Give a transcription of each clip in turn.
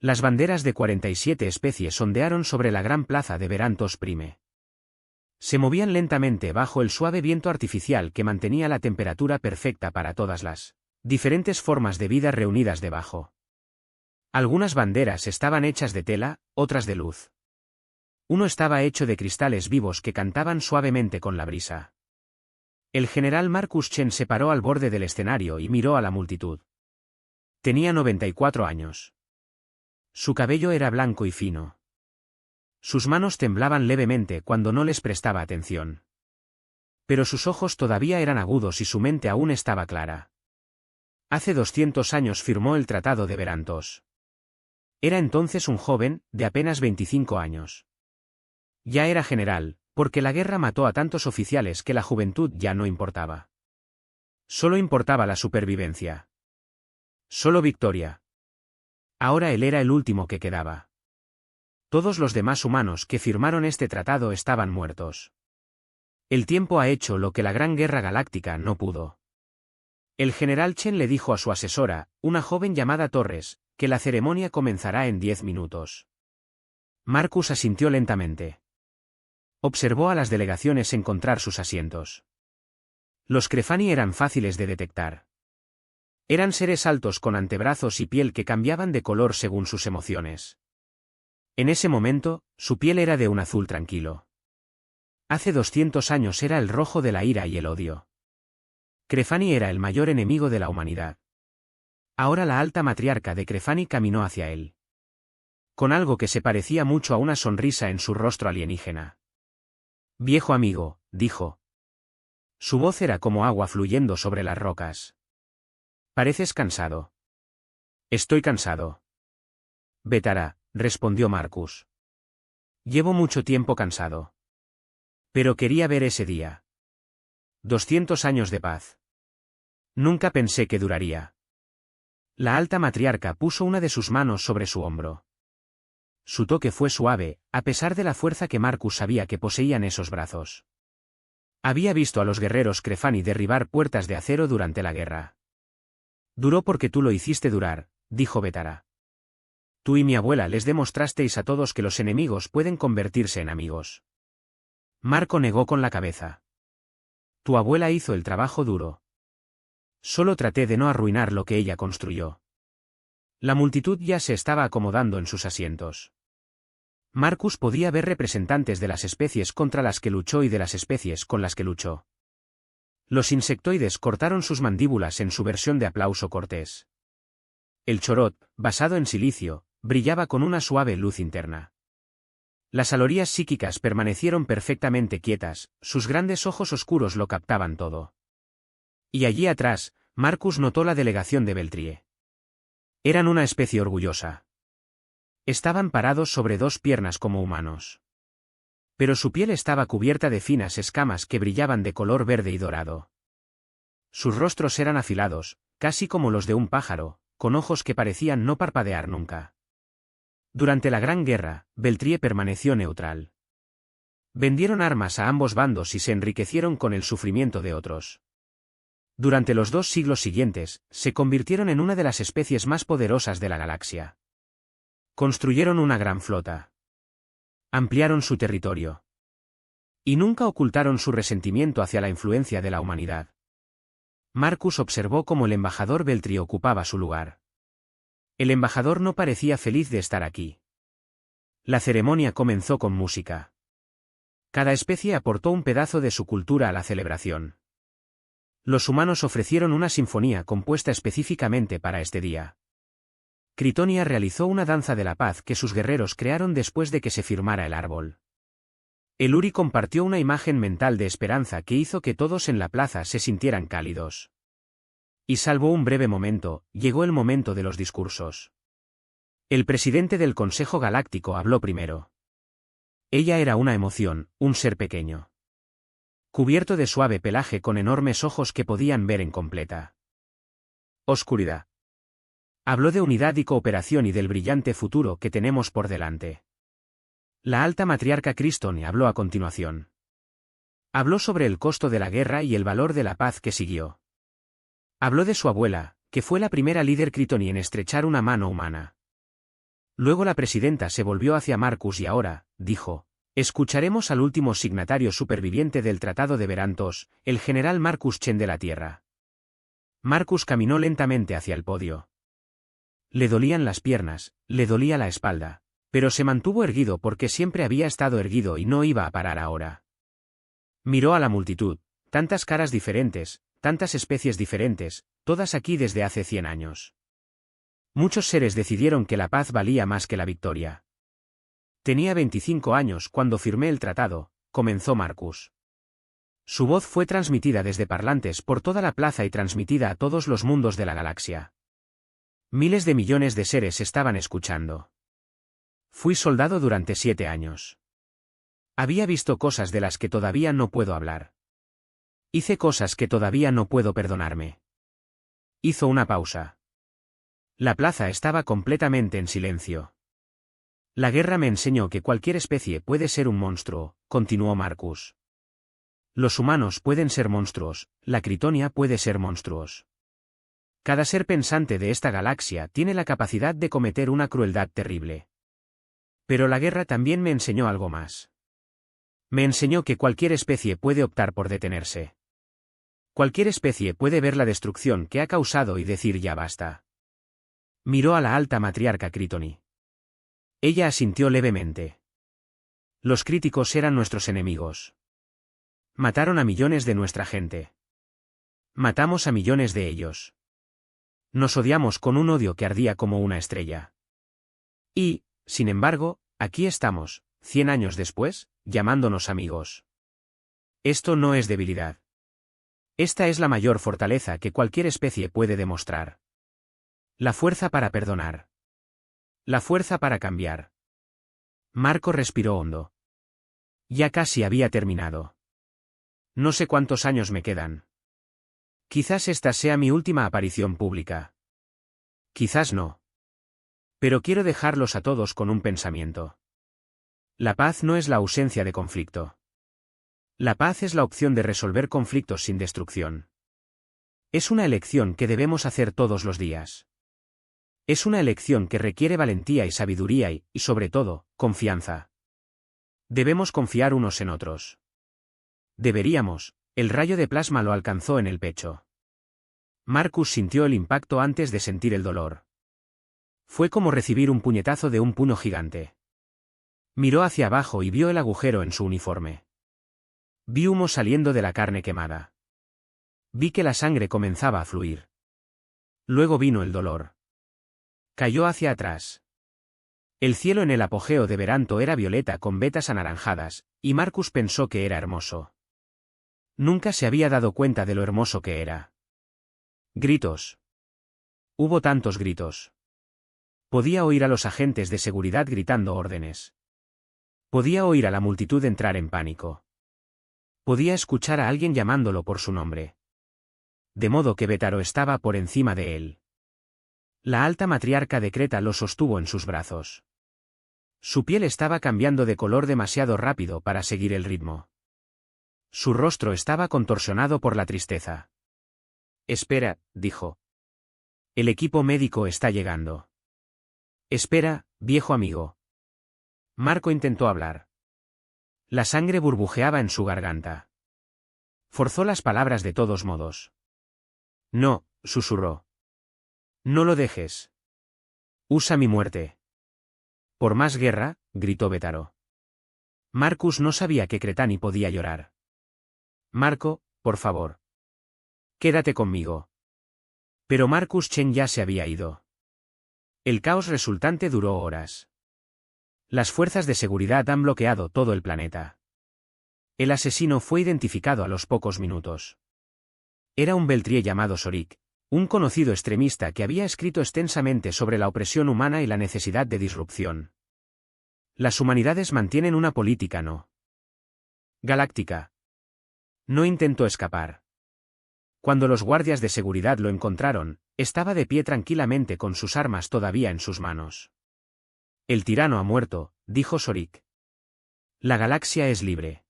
Las banderas de 47 especies ondearon sobre la gran plaza de Berantos Prime. Se movían lentamente bajo el suave viento artificial que mantenía la temperatura perfecta para todas las diferentes formas de vida reunidas debajo. Algunas banderas estaban hechas de tela, otras de luz. Uno estaba hecho de cristales vivos que cantaban suavemente con la brisa. El general Marcus Chen se paró al borde del escenario y miró a la multitud. Tenía 94 años. Su cabello era blanco y fino. Sus manos temblaban levemente cuando no les prestaba atención. Pero sus ojos todavía eran agudos y su mente aún estaba clara. Hace 200 años firmó el Tratado de Berantos. Era entonces un joven, de apenas 25 años. Ya era general, porque la guerra mató a tantos oficiales que la juventud ya no importaba. Solo importaba la supervivencia. Solo victoria. Ahora él era el último que quedaba. Todos los demás humanos que firmaron este tratado estaban muertos. El tiempo ha hecho lo que la Gran Guerra Galáctica no pudo. El general Chen le dijo a su asesora, una joven llamada Torres, que la ceremonia comenzará en 10 minutos. Marcus asintió lentamente. Observó a las delegaciones encontrar sus asientos. Los Crefani eran fáciles de detectar. Eran seres altos con antebrazos y piel que cambiaban de color según sus emociones. En ese momento, su piel era de un azul tranquilo. Hace 200 años era el rojo de la ira y el odio. Crefani era el mayor enemigo de la humanidad. Ahora la alta matriarca de Crefani caminó hacia él. Con algo que se parecía mucho a una sonrisa en su rostro alienígena. Viejo amigo, dijo. Su voz era como agua fluyendo sobre las rocas. Pareces cansado. Estoy cansado. Betara, respondió Marcus. Llevo mucho tiempo cansado. Pero quería ver ese día. 200 años de paz. Nunca pensé que duraría. La alta matriarca puso una de sus manos sobre su hombro. Su toque fue suave, a pesar de la fuerza que Marcus sabía que poseían esos brazos. Había visto a los guerreros Crefani derribar puertas de acero durante la guerra. Duró porque tú lo hiciste durar, dijo Betara. Tú y mi abuela les demostrasteis a todos que los enemigos pueden convertirse en amigos. Marco negó con la cabeza. Tu abuela hizo el trabajo duro. Solo traté de no arruinar lo que ella construyó. La multitud ya se estaba acomodando en sus asientos. Marcus podía ver representantes de las especies contra las que luchó y de las especies con las que luchó. Los insectoides cortaron sus mandíbulas en su versión de aplauso cortés. El chorot, basado en silicio, brillaba con una suave luz interna. Las alorías psíquicas permanecieron perfectamente quietas, sus grandes ojos oscuros lo captaban todo. Y allí atrás, Marcus notó la delegación de Beltrie. Eran una especie orgullosa. Estaban parados sobre dos piernas como humanos. Pero su piel estaba cubierta de finas escamas que brillaban de color verde y dorado. Sus rostros eran afilados, casi como los de un pájaro, con ojos que parecían no parpadear nunca. Durante la Gran Guerra, Beltrie permaneció neutral. Vendieron armas a ambos bandos y se enriquecieron con el sufrimiento de otros. Durante los 2 siglos siguientes, se convirtieron en una de las especies más poderosas de la galaxia. Construyeron una gran flota. Ampliaron su territorio. Y nunca ocultaron su resentimiento hacia la influencia de la humanidad. Marcus observó cómo el embajador Beltrie ocupaba su lugar. El embajador no parecía feliz de estar aquí. La ceremonia comenzó con música. Cada especie aportó un pedazo de su cultura a la celebración. Los humanos ofrecieron una sinfonía compuesta específicamente para este día. Critonia realizó una danza de la paz que sus guerreros crearon después de que se firmara el árbol. El Uri compartió una imagen mental de esperanza que hizo que todos en la plaza se sintieran cálidos. Y salvo un breve momento, llegó el momento de los discursos. El presidente del Consejo Galáctico habló primero. Ella era una emoción, un ser pequeño. Cubierto de suave pelaje con enormes ojos que podían ver en completa oscuridad. Habló de unidad y cooperación y del brillante futuro que tenemos por delante. La alta matriarca Cristoni habló a continuación. Habló sobre el costo de la guerra y el valor de la paz que siguió. Habló de su abuela, que fue la primera líder Critoni en estrechar una mano humana. Luego la presidenta se volvió hacia Marcus y ahora, dijo, escucharemos al último signatario superviviente del Tratado de Berantos, el general Marcus Chen de la Tierra. Marcus caminó lentamente hacia el podio. Le dolían las piernas, le dolía la espalda, pero se mantuvo erguido porque siempre había estado erguido y no iba a parar ahora. Miró a la multitud, tantas caras diferentes, tantas especies diferentes, todas aquí desde hace 100 años. Muchos seres decidieron que la paz valía más que la victoria. Tenía 25 años cuando firmé el tratado, comenzó Marcus. Su voz fue transmitida desde parlantes por toda la plaza y transmitida a todos los mundos de la galaxia. Miles de millones de seres estaban escuchando. Fui soldado durante 7 años. Había visto cosas de las que todavía no puedo hablar. Hice cosas que todavía no puedo perdonarme. Hizo una pausa. La plaza estaba completamente en silencio. La guerra me enseñó que cualquier especie puede ser un monstruo, continuó Marcus. Los humanos pueden ser monstruos, la Critonia puede ser monstruos. Cada ser pensante de esta galaxia tiene la capacidad de cometer una crueldad terrible. Pero la guerra también me enseñó algo más. Me enseñó que cualquier especie puede optar por detenerse. Cualquier especie puede ver la destrucción que ha causado y decir ya basta. Miró a la alta matriarca Critoni. Ella asintió levemente. Los críticos eran nuestros enemigos. Mataron a millones de nuestra gente. Matamos a millones de ellos. Nos odiamos con un odio que ardía como una estrella. Y, sin embargo, aquí estamos, 100 años después, llamándonos amigos. Esto no es debilidad. Esta es la mayor fortaleza que cualquier especie puede demostrar. La fuerza para perdonar. La fuerza para cambiar. Marco respiró hondo. Ya casi había terminado. No sé cuántos años me quedan. Quizás esta sea mi última aparición pública. Quizás no. Pero quiero dejarlos a todos con un pensamiento. La paz no es la ausencia de conflicto. La paz es la opción de resolver conflictos sin destrucción. Es una elección que debemos hacer todos los días. Es una elección que requiere valentía y sabiduría y, sobre todo, confianza. Debemos confiar unos en otros. Deberíamos. El rayo de plasma lo alcanzó en el pecho. Marcus sintió el impacto antes de sentir el dolor. Fue como recibir un puñetazo de un puño gigante. Miró hacia abajo y vio el agujero en su uniforme. Vi humo saliendo de la carne quemada. Vi que la sangre comenzaba a fluir. Luego vino el dolor. Cayó hacia atrás. El cielo en el apogeo de Beranto era violeta con vetas anaranjadas, y Marcus pensó que era hermoso. Nunca se había dado cuenta de lo hermoso que era. Gritos. Hubo tantos gritos. Podía oír a los agentes de seguridad gritando órdenes. Podía oír a la multitud entrar en pánico. Podía escuchar a alguien llamándolo por su nombre. De modo que Betaro estaba por encima de él. La alta matriarca de Creta lo sostuvo en sus brazos. Su piel estaba cambiando de color demasiado rápido para seguir el ritmo. Su rostro estaba contorsionado por la tristeza. Espera, dijo. El equipo médico está llegando. Espera, viejo amigo. Marco intentó hablar. La sangre burbujeaba en su garganta. Forzó las palabras de todos modos. No, susurró. No lo dejes. Usa mi muerte. Por más guerra, gritó Betaro. Marcus no sabía que Cretani podía llorar. Marco, por favor. Quédate conmigo. Pero Marcus Chen ya se había ido. El caos resultante duró horas. Las fuerzas de seguridad han bloqueado todo el planeta. El asesino fue identificado a los pocos minutos. Era un Beltrié llamado Sorik, un conocido extremista que había escrito extensamente sobre la opresión humana y la necesidad de disrupción. Las humanidades mantienen una política no galáctica. No intentó escapar. Cuando los guardias de seguridad lo encontraron, estaba de pie tranquilamente con sus armas todavía en sus manos. El tirano ha muerto, dijo Sorik. La galaxia es libre.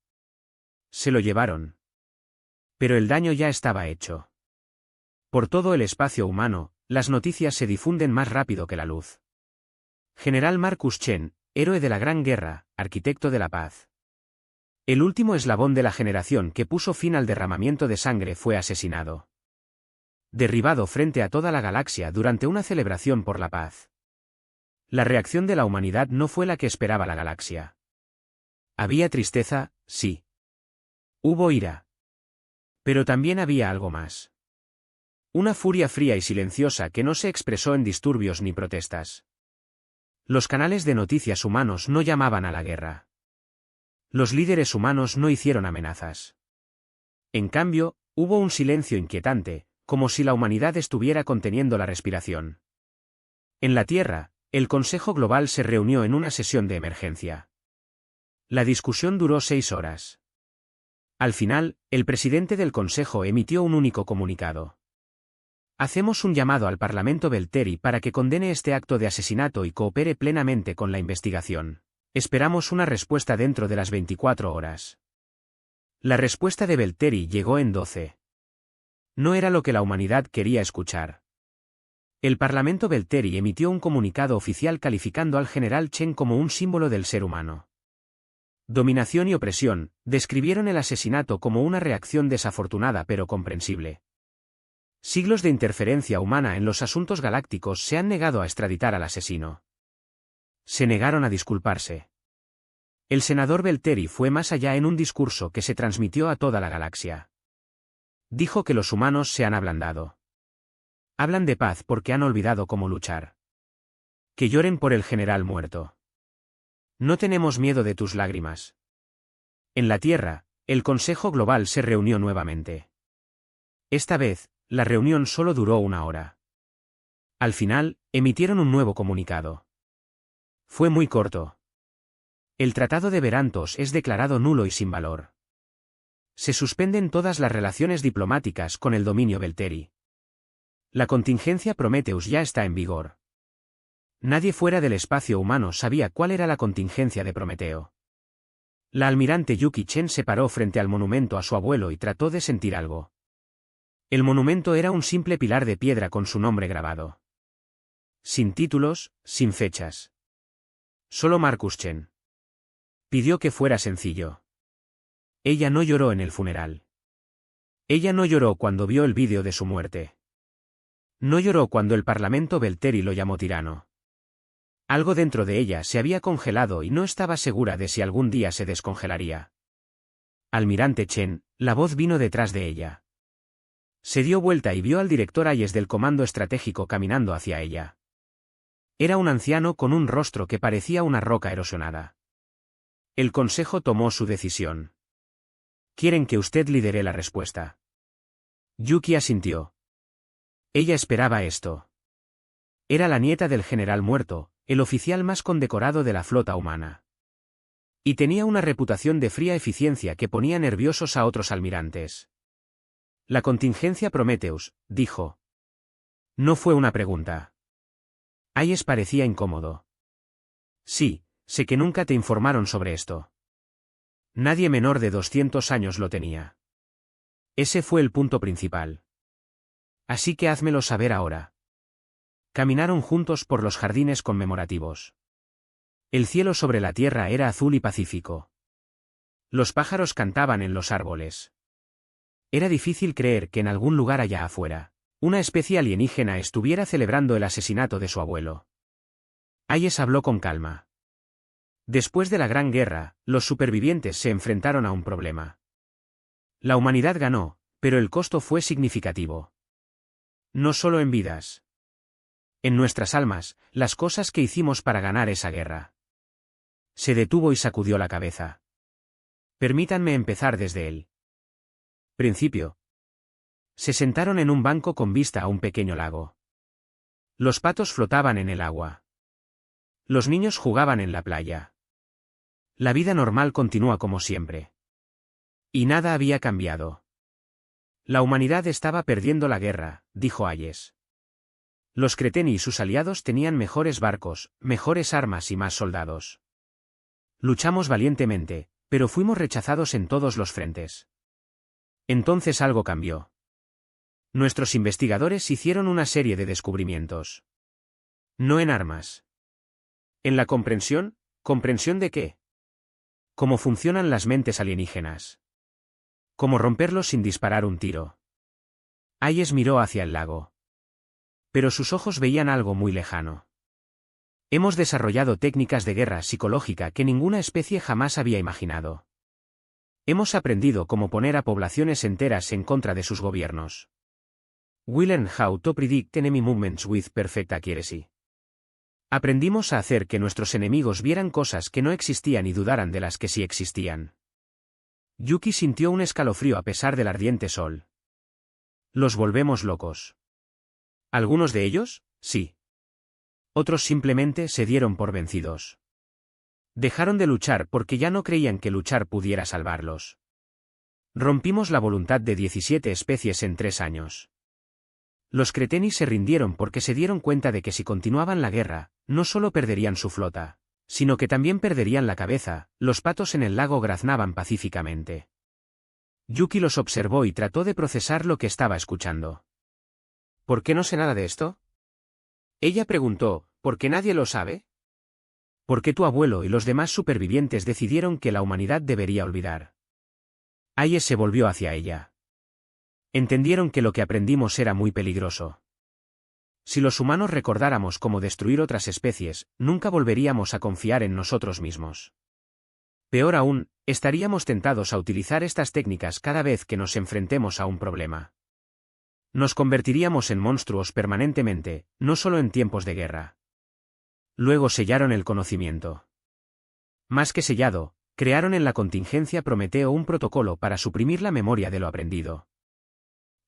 Se lo llevaron. Pero el daño ya estaba hecho. Por todo el espacio humano, las noticias se difunden más rápido que la luz. General Marcus Chen, héroe de la Gran Guerra, arquitecto de la paz. El último eslabón de la generación que puso fin al derramamiento de sangre fue asesinado. Derribado frente a toda la galaxia durante una celebración por la paz. La reacción de la humanidad no fue la que esperaba la galaxia. Había tristeza, sí. Hubo ira. Pero también había algo más. Una furia fría y silenciosa que no se expresó en disturbios ni protestas. Los canales de noticias humanos no llamaban a la guerra. Los líderes humanos no hicieron amenazas. En cambio, hubo un silencio inquietante, como si la humanidad estuviera conteniendo la respiración. En la Tierra, el Consejo Global se reunió en una sesión de emergencia. La discusión duró 6 horas. Al final, el presidente del Consejo emitió un único comunicado. Hacemos un llamado al Parlamento Belteri para que condene este acto de asesinato y coopere plenamente con la investigación. Esperamos una respuesta dentro de las 24 horas. La respuesta de Belteri llegó en 12. No era lo que la humanidad quería escuchar. El Parlamento Belteri emitió un comunicado oficial calificando al general Chen como un símbolo del ser humano. Dominación y opresión, describieron el asesinato como una reacción desafortunada pero comprensible. Siglos de interferencia humana en los asuntos galácticos se han negado a extraditar al asesino. Se negaron a disculparse. El senador Belteri fue más allá en un discurso que se transmitió a toda la galaxia. Dijo que los humanos se han ablandado. Hablan de paz porque han olvidado cómo luchar. Que lloren por el general muerto. No tenemos miedo de tus lágrimas. En la Tierra, el Consejo Global se reunió nuevamente. Esta vez, la reunión solo duró 1 hora. Al final, emitieron un nuevo comunicado. Fue muy corto. El Tratado de Verantos es declarado nulo y sin valor. Se suspenden todas las relaciones diplomáticas con el dominio Belteri. La contingencia Prometheus ya está en vigor. Nadie fuera del espacio humano sabía cuál era la contingencia de Prometeo. La almirante Yuki Chen se paró frente al monumento a su abuelo y trató de sentir algo. El monumento era un simple pilar de piedra con su nombre grabado. Sin títulos, sin fechas. Solo Marcus Chen. Pidió que fuera sencillo. Ella no lloró en el funeral. Ella no lloró cuando vio el vídeo de su muerte. No lloró cuando el Parlamento Belteri lo llamó tirano. Algo dentro de ella se había congelado y no estaba segura de si algún día se descongelaría. Almirante Chen, la voz vino detrás de ella. Se dio vuelta y vio al director Hayes del Comando Estratégico caminando hacia ella. Era un anciano con un rostro que parecía una roca erosionada. El consejo tomó su decisión. Quieren que usted lidere la respuesta. Yuki asintió. Ella esperaba esto. Era la nieta del general muerto, el oficial más condecorado de la flota humana. Y tenía una reputación de fría eficiencia que ponía nerviosos a otros almirantes. La contingencia Prometheus, dijo. No fue una pregunta. Hayes parecía incómodo. Sí, sé que nunca te informaron sobre esto. Nadie menor de 200 años lo tenía. Ese fue el punto principal. Así que házmelo saber ahora. Caminaron juntos por los jardines conmemorativos. El cielo sobre la tierra era azul y pacífico. Los pájaros cantaban en los árboles. Era difícil creer que en algún lugar allá afuera, una especie alienígena estuviera celebrando el asesinato de su abuelo. Hayes habló con calma. Después de la Gran Guerra, los supervivientes se enfrentaron a un problema. La humanidad ganó, pero el costo fue significativo. No solo en vidas. En nuestras almas, las cosas que hicimos para ganar esa guerra. Se detuvo y sacudió la cabeza. Permítanme empezar desde el principio. Se sentaron en un banco con vista a un pequeño lago. Los patos flotaban en el agua. Los niños jugaban en la playa. La vida normal continúa como siempre. Y nada había cambiado. La humanidad estaba perdiendo la guerra, dijo Hayes. Los Creteni y sus aliados tenían mejores barcos, mejores armas y más soldados. Luchamos valientemente, pero fuimos rechazados en todos los frentes. Entonces algo cambió. Nuestros investigadores hicieron una serie de descubrimientos. No en armas. ¿En la comprensión? ¿Comprensión de qué? ¿Cómo funcionan las mentes alienígenas? ¿Cómo romperlos sin disparar un tiro? Hayes miró hacia el lago. Pero sus ojos veían algo muy lejano. Hemos desarrollado técnicas de guerra psicológica que ninguna especie jamás había imaginado. Hemos aprendido cómo poner a poblaciones enteras en contra de sus gobiernos. We learned how to predict enemy movements with perfect accuracy. Aprendimos a hacer que nuestros enemigos vieran cosas que no existían y dudaran de las que sí existían. Yuki sintió un escalofrío a pesar del ardiente sol. Los volvemos locos. ¿Algunos de ellos? Sí. Otros simplemente se dieron por vencidos. Dejaron de luchar porque ya no creían que luchar pudiera salvarlos. Rompimos la voluntad de 17 especies en 3 años. Los Creteni se rindieron porque se dieron cuenta de que si continuaban la guerra, no solo perderían su flota, sino que también perderían la cabeza. Los patos en el lago graznaban pacíficamente. Yuki los observó y trató de procesar lo que estaba escuchando. ¿Por qué no sé nada de esto? Ella preguntó, ¿por qué nadie lo sabe? Porque tu abuelo y los demás supervivientes decidieron que la humanidad debería olvidar. Hayes se volvió hacia ella. Entendieron que lo que aprendimos era muy peligroso. Si los humanos recordáramos cómo destruir otras especies, nunca volveríamos a confiar en nosotros mismos. Peor aún, estaríamos tentados a utilizar estas técnicas cada vez que nos enfrentemos a un problema. Nos convertiríamos en monstruos permanentemente, no solo en tiempos de guerra. Luego sellaron el conocimiento. Más que sellado, crearon en la contingencia Prometeo un protocolo para suprimir la memoria de lo aprendido.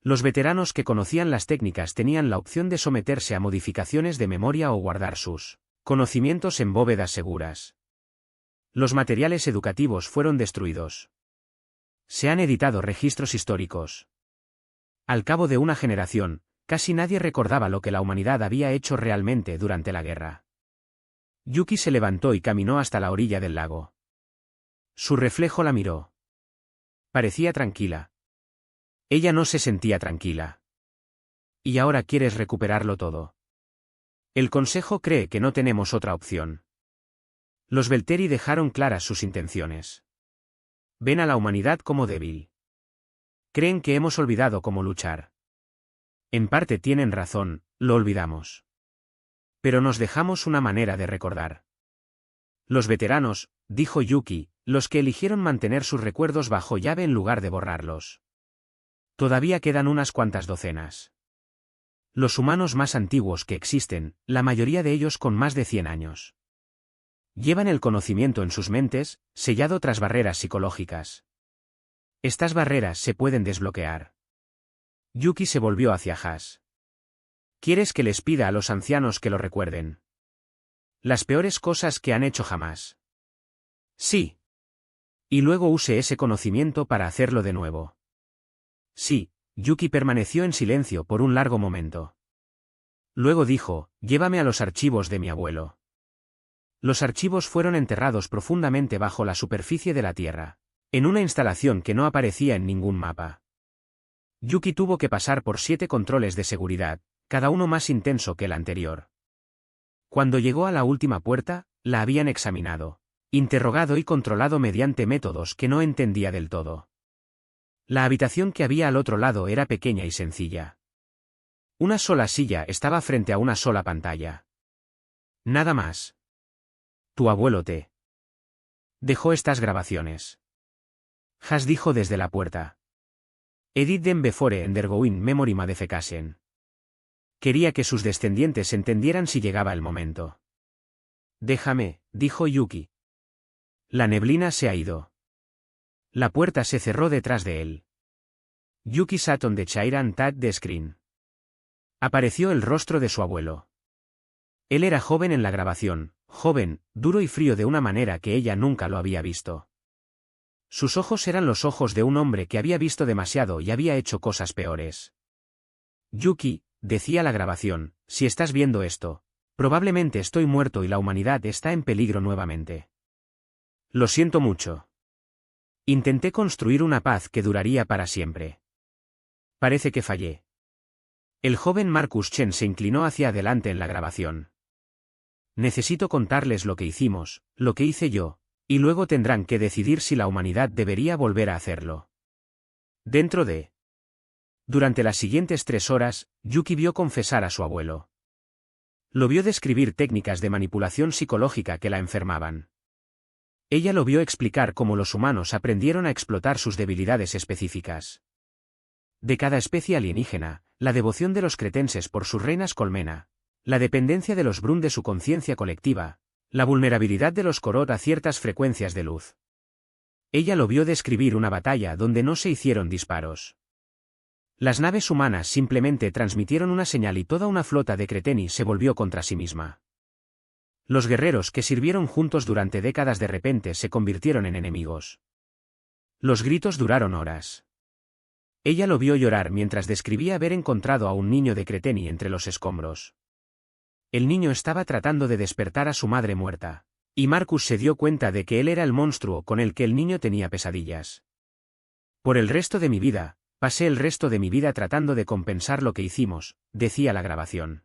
Los veteranos que conocían las técnicas tenían la opción de someterse a modificaciones de memoria o guardar sus conocimientos en bóvedas seguras. Los materiales educativos fueron destruidos. Se han editado registros históricos. Al cabo de una generación, casi nadie recordaba lo que la humanidad había hecho realmente durante la guerra. Yuki se levantó y caminó hasta la orilla del lago. Su reflejo la miró. Parecía tranquila. Ella no se sentía tranquila. ¿Y ahora quieres recuperarlo todo? El Consejo cree que no tenemos otra opción. Los Belteri dejaron claras sus intenciones. Ven a la humanidad como débil. Creen que hemos olvidado cómo luchar. En parte tienen razón, lo olvidamos. Pero nos dejamos una manera de recordar. Los veteranos, dijo Yuki, los que eligieron mantener sus recuerdos bajo llave en lugar de borrarlos. Todavía quedan unas cuantas docenas. Los humanos más antiguos que existen, la mayoría de ellos con más de 100 años. Llevan el conocimiento en sus mentes, sellado tras barreras psicológicas. Estas barreras se pueden desbloquear. Yuki se volvió hacia Haas. ¿Quieres que les pida a los ancianos que lo recuerden? Las peores cosas que han hecho jamás. Sí. Y luego use ese conocimiento para hacerlo de nuevo. Sí, Yuki permaneció en silencio por un largo momento. Luego dijo, llévame a los archivos de mi abuelo. Los archivos fueron enterrados profundamente bajo la superficie de la Tierra, en una instalación que no aparecía en ningún mapa. Yuki tuvo que pasar por 7 controles de seguridad, cada uno más intenso que el anterior. Cuando llegó a la última puerta, la habían examinado, interrogado y controlado mediante métodos que no entendía del todo. La habitación que había al otro lado era pequeña y sencilla. Una sola silla estaba frente a una sola pantalla. Nada más. Tu abuelo te dejó estas grabaciones. Haas dijo desde la puerta. Edit dem before undergoing memory modification. Quería que sus descendientes entendieran si llegaba el momento. Déjame, dijo Yuki. La neblina se ha ido. La puerta se cerró detrás de él. Yuki sat on the chair and tapped the screen. Apareció el rostro de su abuelo. Él era joven en la grabación, joven, duro y frío de una manera que ella nunca lo había visto. Sus ojos eran los ojos de un hombre que había visto demasiado y había hecho cosas peores. Yuki, decía la grabación, si estás viendo esto, probablemente estoy muerto y la humanidad está en peligro nuevamente. Lo siento mucho. Intenté construir una paz que duraría para siempre. Parece que fallé. El joven Marcus Chen se inclinó hacia adelante en la grabación. Necesito contarles lo que hicimos, lo que hice yo, y luego tendrán que decidir si la humanidad debería volver a hacerlo. Durante las siguientes 3 horas, Yuki vio confesar a su abuelo. Lo vio describir técnicas de manipulación psicológica que la enfermaban. Ella lo vio explicar cómo los humanos aprendieron a explotar sus debilidades específicas. De cada especie alienígena, la devoción de los cretenses por sus reinas colmena, la dependencia de los Brun de su conciencia colectiva, la vulnerabilidad de los Korot a ciertas frecuencias de luz. Ella lo vio describir una batalla donde no se hicieron disparos. Las naves humanas simplemente transmitieron una señal y toda una flota de Creteni se volvió contra sí misma. Los guerreros que sirvieron juntos durante décadas de repente se convirtieron en enemigos. Los gritos duraron horas. Ella lo vio llorar mientras describía haber encontrado a un niño de Creteni entre los escombros. El niño estaba tratando de despertar a su madre muerta, y Marcus se dio cuenta de que él era el monstruo con el que el niño tenía pesadillas. Por el resto de mi vida, pasé el resto de mi vida tratando de compensar lo que hicimos, decía la grabación.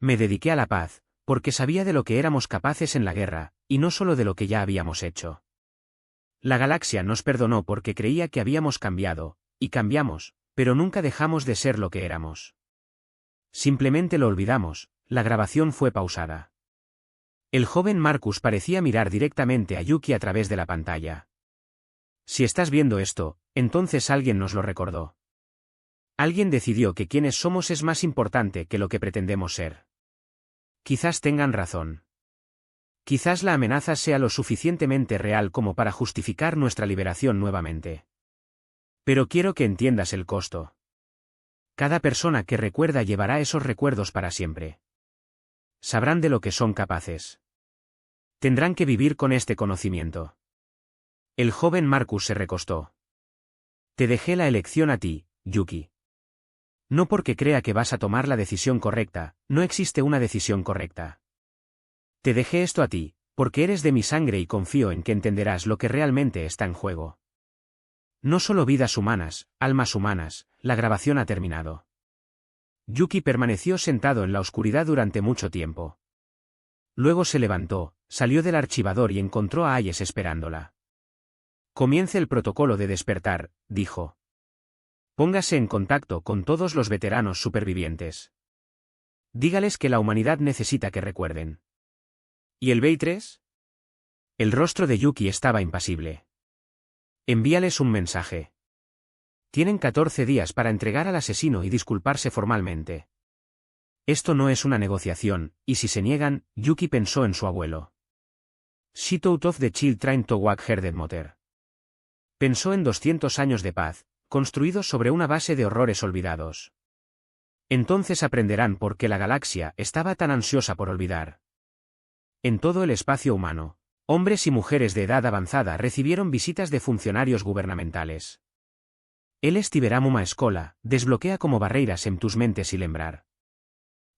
Me dediqué a la paz, porque sabía de lo que éramos capaces en la guerra, y no solo de lo que ya habíamos hecho. La galaxia nos perdonó porque creía que habíamos cambiado, y cambiamos, pero nunca dejamos de ser lo que éramos. Simplemente lo olvidamos. La grabación fue pausada. El joven Marcus parecía mirar directamente a Yuki a través de la pantalla. Si estás viendo esto, entonces alguien nos lo recordó. Alguien decidió que quienes somos es más importante que lo que pretendemos ser. Quizás tengan razón. Quizás la amenaza sea lo suficientemente real como para justificar nuestra liberación nuevamente. Pero quiero que entiendas el costo. Cada persona que recuerda llevará esos recuerdos para siempre. Sabrán de lo que son capaces. Tendrán que vivir con este conocimiento. El joven Marcus se recostó. Te dejé la elección a ti, Yuki. No porque crea que vas a tomar la decisión correcta, no existe una decisión correcta. Te dejé esto a ti, porque eres de mi sangre y confío en que entenderás lo que realmente está en juego. No solo vidas humanas, almas humanas, la grabación ha terminado. Yuki permaneció sentado en la oscuridad durante mucho tiempo. Luego se levantó, salió del archivador y encontró a Ayes esperándola. Comience el protocolo de despertar, dijo. Póngase en contacto con todos los veteranos supervivientes. Dígales que la humanidad necesita que recuerden. ¿Y el Bay-3? El rostro de Yuki estaba impasible. Envíales un mensaje. Tienen 14 días para entregar al asesino y disculparse formalmente. Esto no es una negociación, y si se niegan, Yuki pensó en su abuelo. She thought of the child trying to walk her dead mother. Pensó en 200 años de paz, construidos sobre una base de horrores olvidados. Entonces aprenderán por qué la galaxia estaba tan ansiosa por olvidar. En todo el espacio humano, hombres y mujeres de edad avanzada recibieron visitas de funcionarios gubernamentales. El estiveramuma escola, desbloquea como barreiras en tus mentes y lembrar.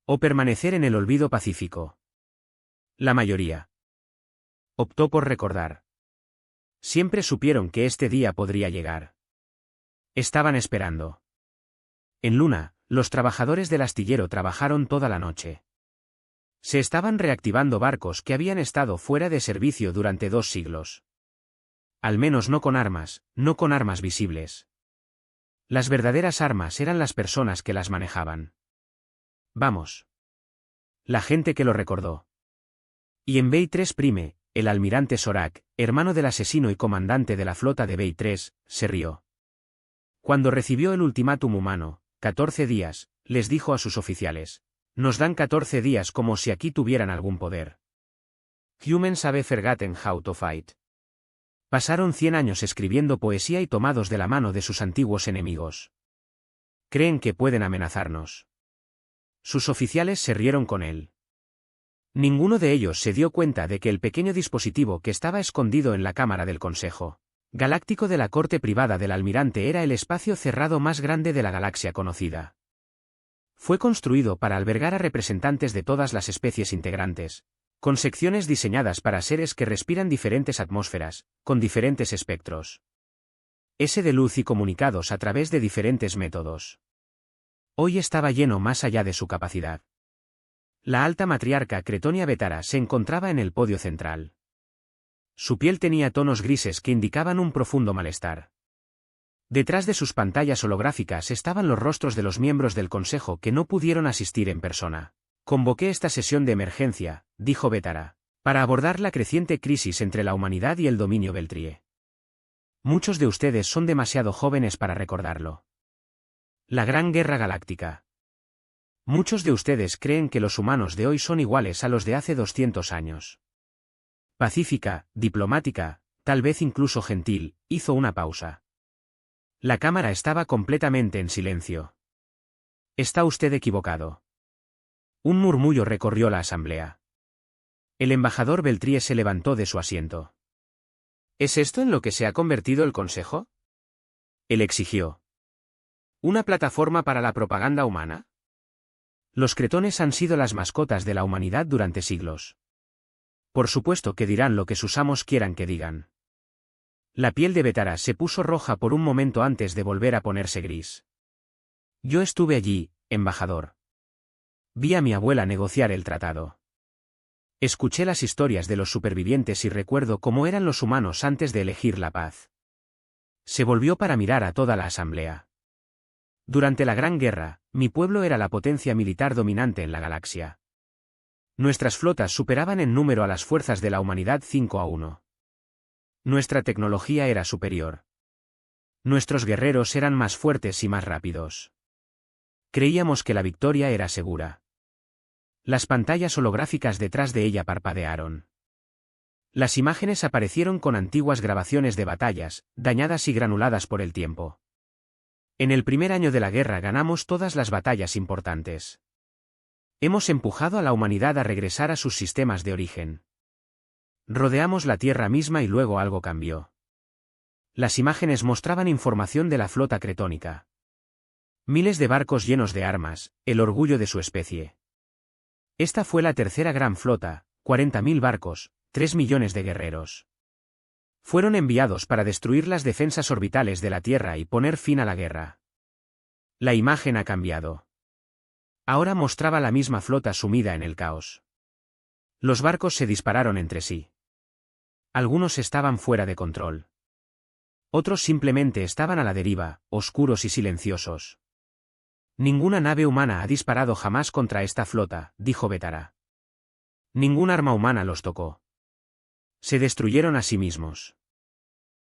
O permanecer en el olvido pacífico. La mayoría optó por recordar. Siempre supieron que este día podría llegar. Estaban esperando. En Luna, los trabajadores del astillero trabajaron toda la noche. Se estaban reactivando barcos que habían estado fuera de servicio durante 2 siglos. Al menos no con armas visibles. Las verdaderas armas eran las personas que las manejaban. Vamos. La gente que lo recordó. Y en Bay-3 Prime, el almirante Sorak, hermano del asesino y comandante de la flota de Bay-3, se rió. Cuando recibió el ultimátum humano, 14 días, les dijo a sus oficiales. Nos dan 14 días como si aquí tuvieran algún poder. Humans have forgotten how to fight. Pasaron 100 años escribiendo poesía y tomados de la mano de sus antiguos enemigos. Creen que pueden amenazarnos. Sus oficiales se rieron con él. Ninguno de ellos se dio cuenta de que el pequeño dispositivo que estaba escondido en la cámara del Consejo Galáctico de la corte privada del almirante era el espacio cerrado más grande de la galaxia conocida. Fue construido para albergar a representantes de todas las especies integrantes, con secciones diseñadas para seres que respiran diferentes atmósferas, con diferentes espectros. S de luz y comunicados a través de diferentes métodos. Hoy estaba lleno más allá de su capacidad. La alta matriarca Cretonia Betara se encontraba en el podio central. Su piel tenía tonos grises que indicaban un profundo malestar. Detrás de sus pantallas holográficas estaban los rostros de los miembros del Consejo que no pudieron asistir en persona. Convoqué esta sesión de emergencia, dijo Betara, para abordar la creciente crisis entre la humanidad y el dominio Beltrie. Muchos de ustedes son demasiado jóvenes para recordarlo. La Gran Guerra Galáctica. Muchos de ustedes creen que los humanos de hoy son iguales a los de hace 200 años. Pacífica, diplomática, tal vez incluso gentil, hizo una pausa. La cámara estaba completamente en silencio. Está usted equivocado. Un murmullo recorrió la asamblea. El embajador Beltrie se levantó de su asiento. ¿Es esto en lo que se ha convertido el Consejo? Él exigió. ¿Una plataforma para la propaganda humana? Los cretones han sido las mascotas de la humanidad durante siglos. Por supuesto que dirán lo que sus amos quieran que digan. La piel de Betara se puso roja por un momento antes de volver a ponerse gris. Yo estuve allí, embajador. Vi a mi abuela negociar el tratado. Escuché las historias de los supervivientes y recuerdo cómo eran los humanos antes de elegir la paz. Se volvió para mirar a toda la asamblea. Durante la Gran Guerra, mi pueblo era la potencia militar dominante en la galaxia. Nuestras flotas superaban en número a las fuerzas de la humanidad 5-1. Nuestra tecnología era superior. Nuestros guerreros eran más fuertes y más rápidos. Creíamos que la victoria era segura. Las pantallas holográficas detrás de ella parpadearon. Las imágenes aparecieron con antiguas grabaciones de batallas, dañadas y granuladas por el tiempo. En el primer año de la guerra ganamos todas las batallas importantes. Hemos empujado a la humanidad a regresar a sus sistemas de origen. Rodeamos la Tierra misma y luego algo cambió. Las imágenes mostraban información de la flota cretónica. Miles de barcos llenos de armas, el orgullo de su especie. Esta fue la tercera gran flota, 40.000 barcos, 3 millones de guerreros. Fueron enviados para destruir las defensas orbitales de la Tierra y poner fin a la guerra. La imagen ha cambiado. Ahora mostraba la misma flota sumida en el caos. Los barcos se dispararon entre sí. Algunos estaban fuera de control. Otros simplemente estaban a la deriva, oscuros y silenciosos. Ninguna nave humana ha disparado jamás contra esta flota, dijo Betara. Ningún arma humana los tocó. Se destruyeron a sí mismos.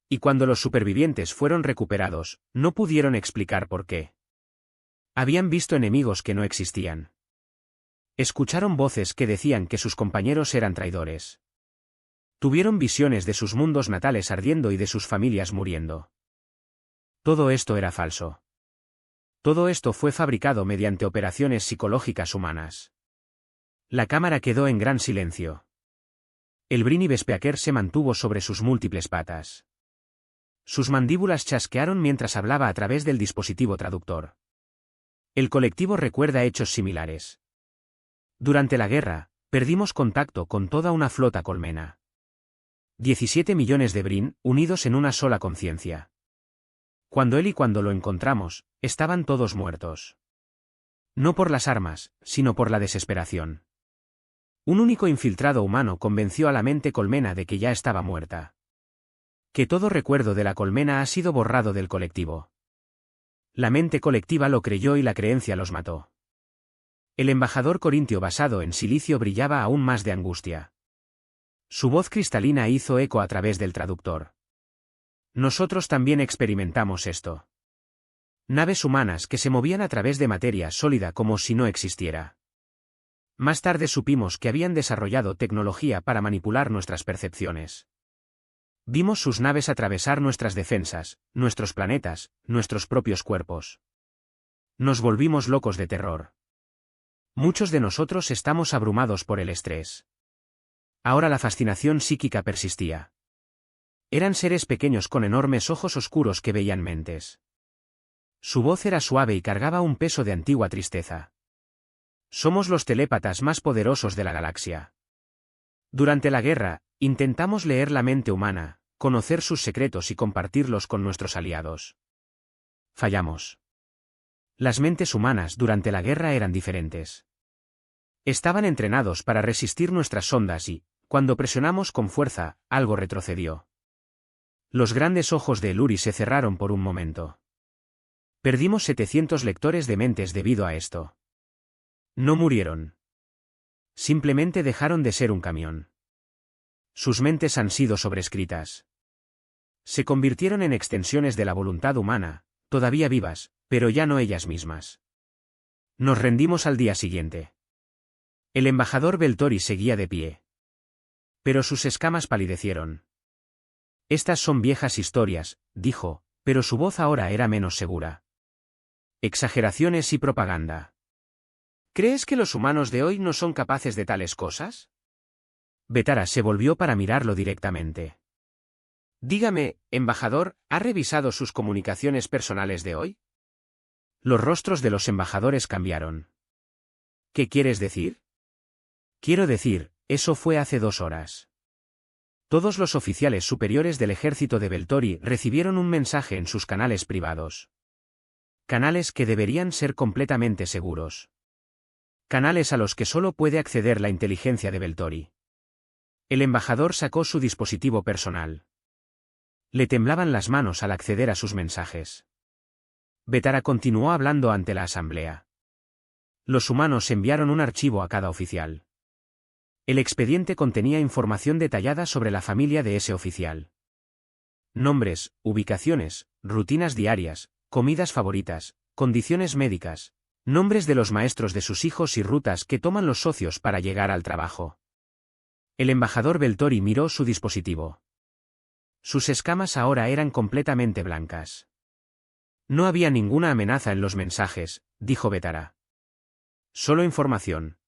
Y cuando los supervivientes fueron recuperados, no pudieron explicar por qué. Habían visto enemigos que no existían. Escucharon voces que decían que sus compañeros eran traidores. Tuvieron visiones de sus mundos natales ardiendo y de sus familias muriendo. Todo esto era falso. Todo esto fue fabricado mediante operaciones psicológicas humanas. La cámara quedó en gran silencio. El Brini Vespeaker se mantuvo sobre sus múltiples patas. Sus mandíbulas chasquearon mientras hablaba a través del dispositivo traductor. El colectivo recuerda hechos similares. Durante la guerra, perdimos contacto con toda una flota colmena. 17 millones de Brin, unidos en una sola conciencia. Cuando lo encontramos, estaban todos muertos. No por las armas, sino por la desesperación. Un único infiltrado humano convenció a la mente colmena de que ya estaba muerta. Que todo recuerdo de la colmena ha sido borrado del colectivo. La mente colectiva lo creyó y la creencia los mató. El embajador corintio basado en silicio brillaba aún más de angustia. Su voz cristalina hizo eco a través del traductor. Nosotros también experimentamos esto. Naves humanas que se movían a través de materia sólida como si no existiera. Más tarde supimos que habían desarrollado tecnología para manipular nuestras percepciones. Vimos sus naves atravesar nuestras defensas, nuestros planetas, nuestros propios cuerpos. Nos volvimos locos de terror. Muchos de nosotros estamos abrumados por el estrés. Ahora la fascinación psíquica persistía. Eran seres pequeños con enormes ojos oscuros que veían mentes. Su voz era suave y cargaba un peso de antigua tristeza. Somos los telépatas más poderosos de la galaxia. Durante la guerra, intentamos leer la mente humana, conocer sus secretos y compartirlos con nuestros aliados. Fallamos. Las mentes humanas durante la guerra eran diferentes. Estaban entrenados para resistir nuestras sondas y, cuando presionamos con fuerza, algo retrocedió. Los grandes ojos de Eluri se cerraron por un momento. Perdimos 700 lectores de mentes debido a esto. No murieron. Simplemente dejaron de ser un camión. Sus mentes han sido sobrescritas. Se convirtieron en extensiones de la voluntad humana, todavía vivas, pero ya no ellas mismas. Nos rendimos al día siguiente. El embajador Beltori seguía de pie. Pero sus escamas palidecieron. Estas son viejas historias, dijo, pero su voz ahora era menos segura. Exageraciones y propaganda. ¿Crees que los humanos de hoy no son capaces de tales cosas? Betara se volvió para mirarlo directamente. Dígame, embajador, ¿ha revisado sus comunicaciones personales de hoy? Los rostros de los embajadores cambiaron. ¿Qué quieres decir? Quiero decir, eso fue hace 2 horas. Todos los oficiales superiores del ejército de Beltori recibieron un mensaje en sus canales privados. Canales que deberían ser completamente seguros. Canales a los que solo puede acceder la inteligencia de Beltori. El embajador sacó su dispositivo personal. Le temblaban las manos al acceder a sus mensajes. Betara continuó hablando ante la asamblea. Los humanos enviaron un archivo a cada oficial. El expediente contenía información detallada sobre la familia de ese oficial. Nombres, ubicaciones, rutinas diarias, comidas favoritas, condiciones médicas, nombres de los maestros de sus hijos y rutas que toman los socios para llegar al trabajo. El embajador Beltori miró su dispositivo. Sus escamas ahora eran completamente blancas. No había ninguna amenaza en los mensajes, dijo Betara. Solo información.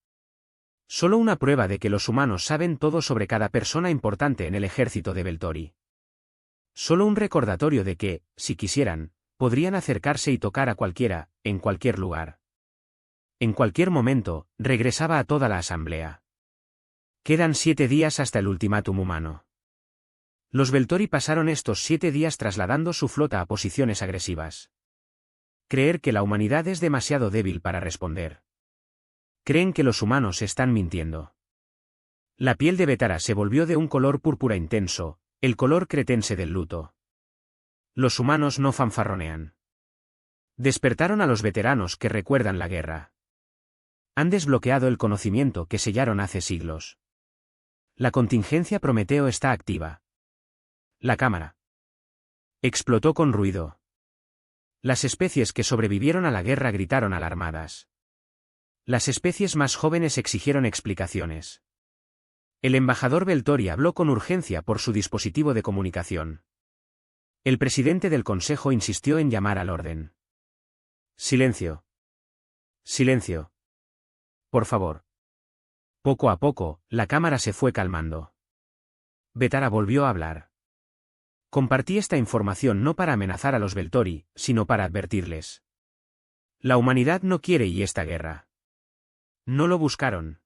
Solo una prueba de que los humanos saben todo sobre cada persona importante en el ejército de Beltori. Solo un recordatorio de que, si quisieran, podrían acercarse y tocar a cualquiera, en cualquier lugar. En cualquier momento, regresaba a toda la asamblea. Quedan 7 días hasta el ultimátum humano. Los Beltori pasaron estos 7 días trasladando su flota a posiciones agresivas. Creer que la humanidad es demasiado débil para responder. Creen que los humanos están mintiendo. La piel de Betara se volvió de un color púrpura intenso, el color cretense del luto. Los humanos no fanfarronean. Despertaron a los veteranos que recuerdan la guerra. Han desbloqueado el conocimiento que sellaron hace siglos. La contingencia Prometeo está activa. La cámara explotó con ruido. Las especies que sobrevivieron a la guerra gritaron alarmadas. Las especies más jóvenes exigieron explicaciones. El embajador Beltori habló con urgencia por su dispositivo de comunicación. El presidente del consejo insistió en llamar al orden. Silencio. Silencio. Por favor. Poco a poco, la cámara se fue calmando. Betara volvió a hablar. Compartí esta información no para amenazar a los Beltori, sino para advertirles. La humanidad no quiere y esta guerra. No lo buscaron.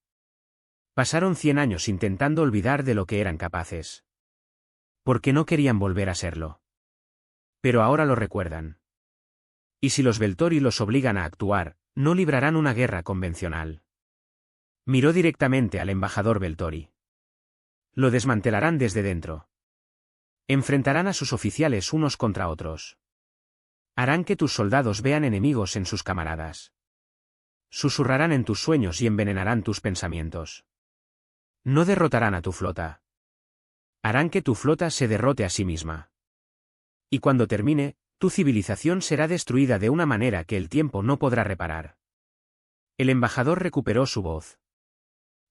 Pasaron 100 años intentando olvidar de lo que eran capaces. Porque no querían volver a serlo. Pero ahora lo recuerdan. Y si los Beltori los obligan a actuar, no librarán una guerra convencional. Miró directamente al embajador Beltori. Lo desmantelarán desde dentro. Enfrentarán a sus oficiales unos contra otros. Harán que tus soldados vean enemigos en sus camaradas. Susurrarán en tus sueños y envenenarán tus pensamientos. No derrotarán a tu flota. Harán que tu flota se derrote a sí misma. Y cuando termine, tu civilización será destruida de una manera que el tiempo no podrá reparar. El embajador recuperó su voz.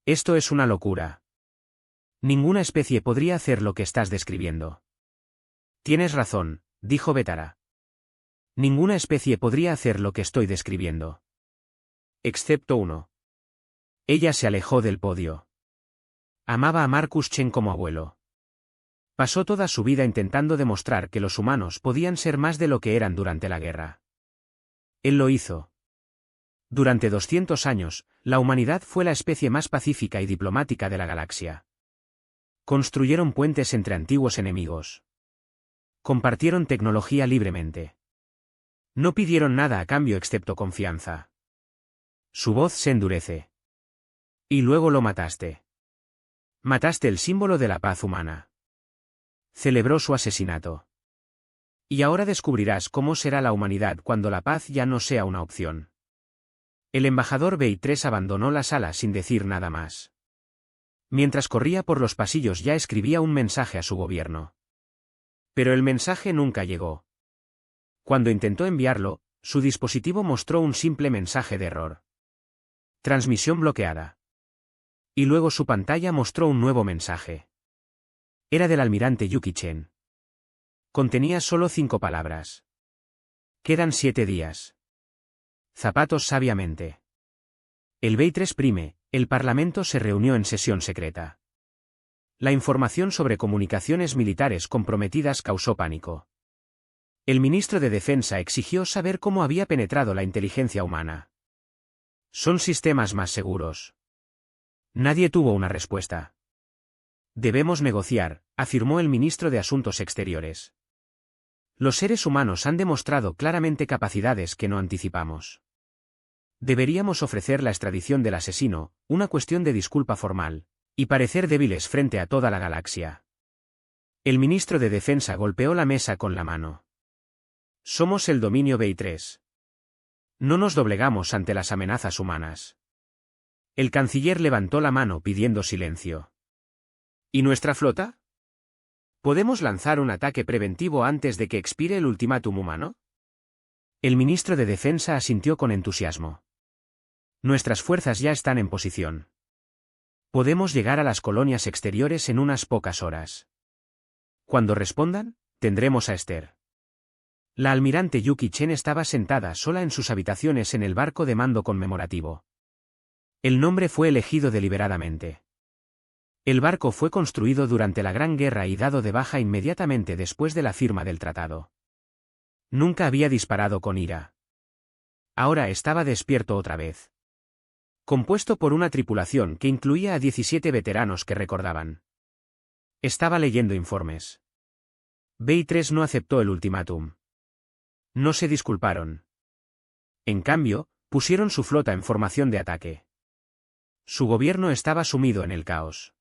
Esto es una locura. Ninguna especie podría hacer lo que estás describiendo. Tienes razón, dijo Betara. Ninguna especie podría hacer lo que estoy describiendo. Excepto uno. Ella se alejó del podio. Amaba a Marcus Chen como abuelo. Pasó toda su vida intentando demostrar que los humanos podían ser más de lo que eran durante la guerra. Él lo hizo. Durante 200 años, la humanidad fue la especie más pacífica y diplomática de la galaxia. Construyeron puentes entre antiguos enemigos. Compartieron tecnología libremente. No pidieron nada a cambio excepto confianza. Su voz se endurece. Y luego lo mataste. Mataste el símbolo de la paz humana. Celebró su asesinato. Y ahora descubrirás cómo será la humanidad cuando la paz ya no sea una opción. El embajador Bey-3 abandonó la sala sin decir nada más. Mientras corría por los pasillos ya escribía un mensaje a su gobierno. Pero el mensaje nunca llegó. Cuando intentó enviarlo, su dispositivo mostró un simple mensaje de error. Transmisión bloqueada. Y luego su pantalla mostró un nuevo mensaje. Era del almirante Yuki Chen. Contenía solo 5 palabras. Quedan 7 días. Zapatos sabiamente. El Bey-3 Prime, el Parlamento se reunió en sesión secreta. La información sobre comunicaciones militares comprometidas causó pánico. El ministro de Defensa exigió saber cómo había penetrado la inteligencia humana. Son sistemas más seguros. Nadie tuvo una respuesta. Debemos negociar, afirmó el ministro de Asuntos Exteriores. Los seres humanos han demostrado claramente capacidades que no anticipamos. Deberíamos ofrecer la extradición del asesino, una cuestión de disculpa formal, y parecer débiles frente a toda la galaxia. El ministro de Defensa golpeó la mesa con la mano. Somos el dominio Bey-3. No nos doblegamos ante las amenazas humanas. El canciller levantó la mano pidiendo silencio. ¿Y nuestra flota? ¿Podemos lanzar un ataque preventivo antes de que expire el ultimátum humano? El ministro de Defensa asintió con entusiasmo. Nuestras fuerzas ya están en posición. Podemos llegar a las colonias exteriores en unas pocas horas. Cuando respondan, tendremos a Esther. La almirante Yuki Chen estaba sentada sola en sus habitaciones en el barco de mando conmemorativo. El nombre fue elegido deliberadamente. El barco fue construido durante la Gran Guerra y dado de baja inmediatamente después de la firma del tratado. Nunca había disparado con ira. Ahora estaba despierto otra vez. Compuesto por una tripulación que incluía a 17 veteranos que recordaban. Estaba leyendo informes. Bey-3 no aceptó el ultimátum. No se disculparon. En cambio, pusieron su flota en formación de ataque. Su gobierno estaba sumido en el caos.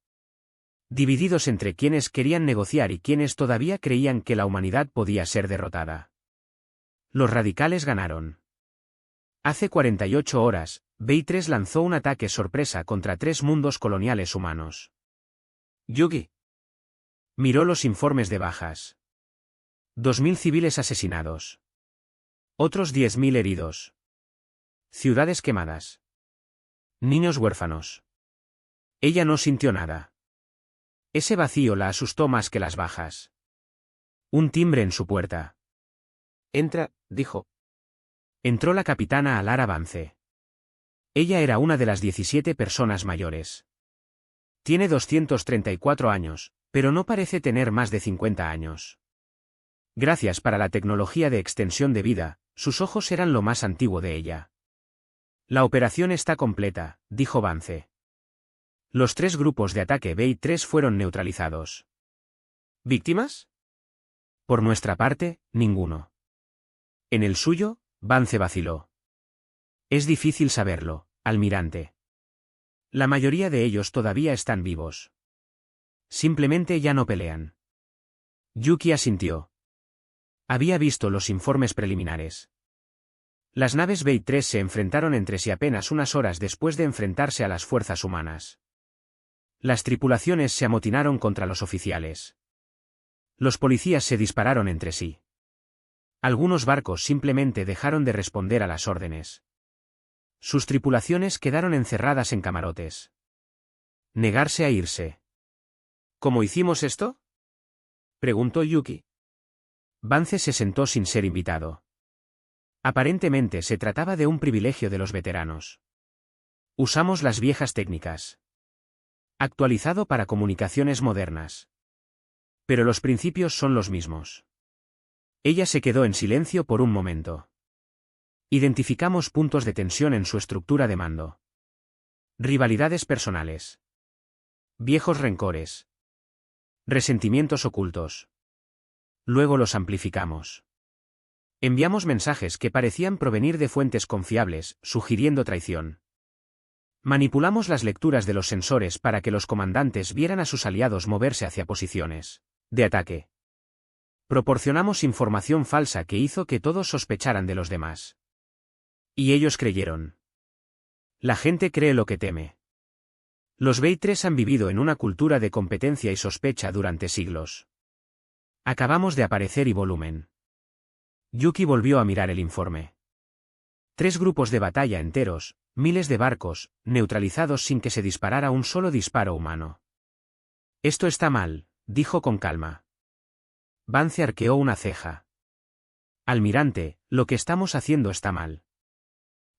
Divididos entre quienes querían negociar y quienes todavía creían que la humanidad podía ser derrotada. Los radicales ganaron. Hace 48 horas, Bey-3 lanzó un ataque sorpresa contra 3 mundos coloniales humanos. Yugi miró los informes de bajas. 2.000 civiles asesinados. Otros 10.000 heridos. Ciudades quemadas. Niños huérfanos. Ella no sintió nada. Ese vacío la asustó más que las bajas. Un timbre en su puerta. Entra, dijo. Entró la capitana Alara Vance. Ella era una de las 17 personas mayores. Tiene 234 años, pero no parece tener más de 50 años. Gracias para la tecnología de extensión de vida, sus ojos eran lo más antiguo de ella. La operación está completa, dijo Vance. Los 3 grupos de ataque Bey-3 fueron neutralizados. ¿Víctimas? Por nuestra parte, ninguno. En el suyo, Vance vaciló. Es difícil saberlo, almirante. La mayoría de ellos todavía están vivos. Simplemente ya no pelean. Yuki asintió. Había visto los informes preliminares. Las naves Bey-3 se enfrentaron entre sí apenas unas horas después de enfrentarse a las fuerzas humanas. Las tripulaciones se amotinaron contra los oficiales. Los policías se dispararon entre sí. Algunos barcos simplemente dejaron de responder a las órdenes. Sus tripulaciones quedaron encerradas en camarotes. Negarse a irse. ¿Cómo hicimos esto? Preguntó Yuki. Vance se sentó sin ser invitado. Aparentemente se trataba de un privilegio de los veteranos. Usamos las viejas técnicas. Actualizado para comunicaciones modernas. Pero los principios son los mismos. Ella se quedó en silencio por un momento. Identificamos puntos de tensión en su estructura de mando. Rivalidades personales. Viejos rencores. Resentimientos ocultos. Luego los amplificamos. Enviamos mensajes que parecían provenir de fuentes confiables, sugiriendo traición. Manipulamos las lecturas de los sensores para que los comandantes vieran a sus aliados moverse hacia posiciones de ataque. Proporcionamos información falsa que hizo que todos sospecharan de los demás. Y ellos creyeron. La gente cree lo que teme. Los Veitres han vivido en una cultura de competencia y sospecha durante siglos. Acabamos de aparecer y volumen. Yuki volvió a mirar el informe. 3 grupos de batalla enteros, miles de barcos, neutralizados sin que se disparara un solo disparo humano. Esto está mal, dijo con calma. Vance arqueó una ceja. Almirante, lo que estamos haciendo está mal.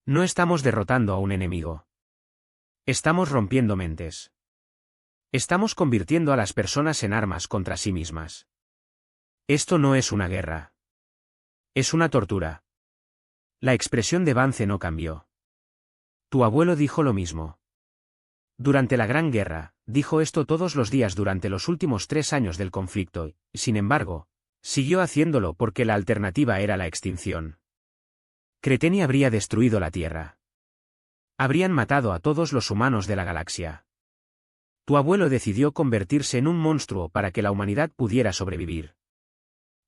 No estamos derrotando a un enemigo. Estamos rompiendo mentes. Estamos convirtiendo a las personas en armas contra sí mismas. Esto no es una guerra. Es una tortura. La expresión de Vance no cambió. Tu abuelo dijo lo mismo. Durante la Gran Guerra, dijo esto todos los días durante los últimos 3 años del conflicto y, sin embargo, siguió haciéndolo porque la alternativa era la extinción. Creteni habría destruido la Tierra. Habrían matado a todos los humanos de la galaxia. Tu abuelo decidió convertirse en un monstruo para que la humanidad pudiera sobrevivir.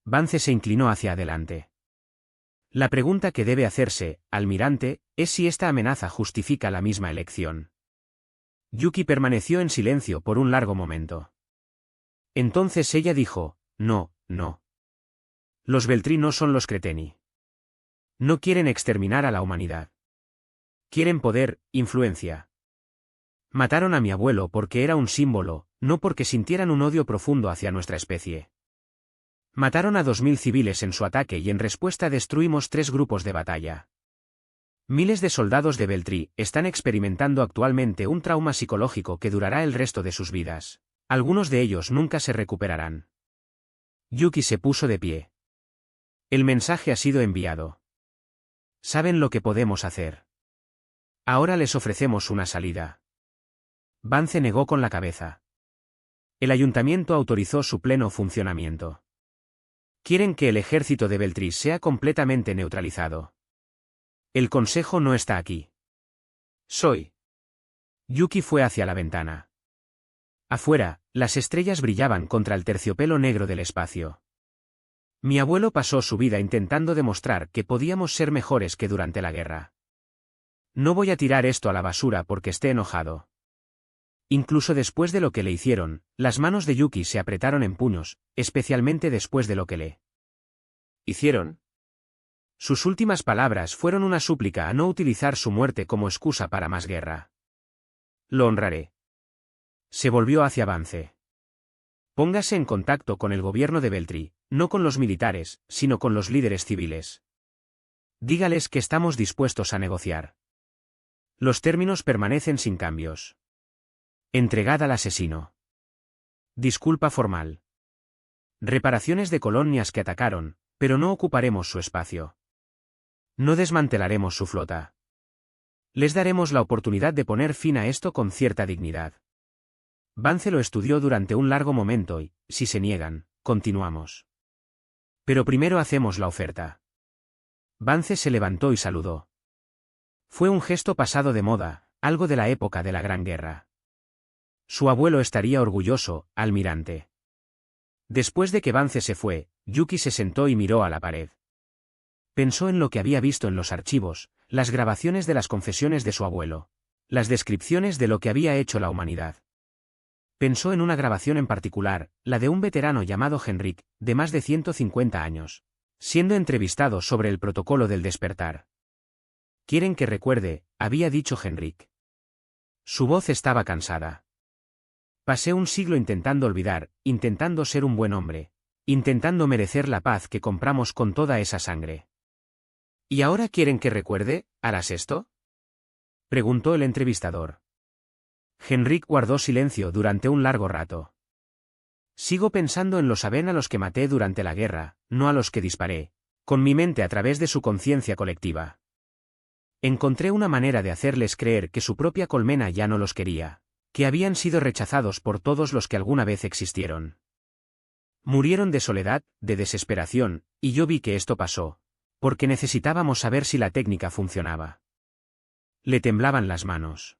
Vance se inclinó hacia adelante. La pregunta que debe hacerse, almirante, es si esta amenaza justifica la misma elección. Yuki permaneció en silencio por un largo momento. Entonces ella dijo, no, no. Los Beltri no son los Creteni. No quieren exterminar a la humanidad. Quieren poder, influencia. Mataron a mi abuelo porque era un símbolo, no porque sintieran un odio profundo hacia nuestra especie. Mataron a 2000 civiles en su ataque y en respuesta destruimos 3 grupos de batalla. Miles de soldados de Beltri están experimentando actualmente un trauma psicológico que durará el resto de sus vidas. Algunos de ellos nunca se recuperarán. Yuki se puso de pie. El mensaje ha sido enviado. Saben lo que podemos hacer. Ahora les ofrecemos una salida. Vance negó con la cabeza. El ayuntamiento autorizó su pleno funcionamiento. Quieren que el ejército de Beltri sea completamente neutralizado. El consejo no está aquí. Soy. Yuki fue hacia la ventana. Afuera, las estrellas brillaban contra el terciopelo negro del espacio. Mi abuelo pasó su vida intentando demostrar que podíamos ser mejores que durante la guerra. No voy a tirar esto a la basura porque esté enojado. Incluso después de lo que le hicieron, las manos de Yuki se apretaron en puños, especialmente después de lo que le hicieron. Sus últimas palabras fueron una súplica a no utilizar su muerte como excusa para más guerra. Lo honraré. Se volvió hacia Vance. Póngase en contacto con el gobierno de Beltri, no con los militares, sino con los líderes civiles. Dígales que estamos dispuestos a negociar. Los términos permanecen sin cambios. Entregad al asesino. Disculpa formal. Reparaciones de colonias que atacaron, pero no ocuparemos su espacio. No desmantelaremos su flota. Les daremos la oportunidad de poner fin a esto con cierta dignidad. Vance lo estudió durante un largo momento y, si se niegan, continuamos. Pero primero hacemos la oferta. Vance se levantó y saludó. Fue un gesto pasado de moda, algo de la época de la Gran Guerra. Su abuelo estaría orgulloso, almirante. Después de que Vance se fue, Yuki se sentó y miró a la pared. Pensó en lo que había visto en los archivos, las grabaciones de las confesiones de su abuelo, las descripciones de lo que había hecho la humanidad. Pensó en una grabación en particular, la de un veterano llamado Henrik, de más de 150 años, siendo entrevistado sobre el protocolo del despertar. Quieren que recuerde, había dicho Henrik. Su voz estaba cansada. Pasé un siglo intentando olvidar, intentando ser un buen hombre, intentando merecer la paz que compramos con toda esa sangre. ¿Y ahora quieren que recuerde? ¿Harás esto?, preguntó el entrevistador. Henrik guardó silencio durante un largo rato. Sigo pensando en los Aben a los que maté durante la guerra, no a los que disparé, con mi mente a través de su conciencia colectiva. Encontré una manera de hacerles creer que su propia colmena ya no los quería, que habían sido rechazados por todos los que alguna vez existieron. Murieron de soledad, de desesperación, y yo vi que esto pasó, porque necesitábamos saber si la técnica funcionaba. Le temblaban las manos.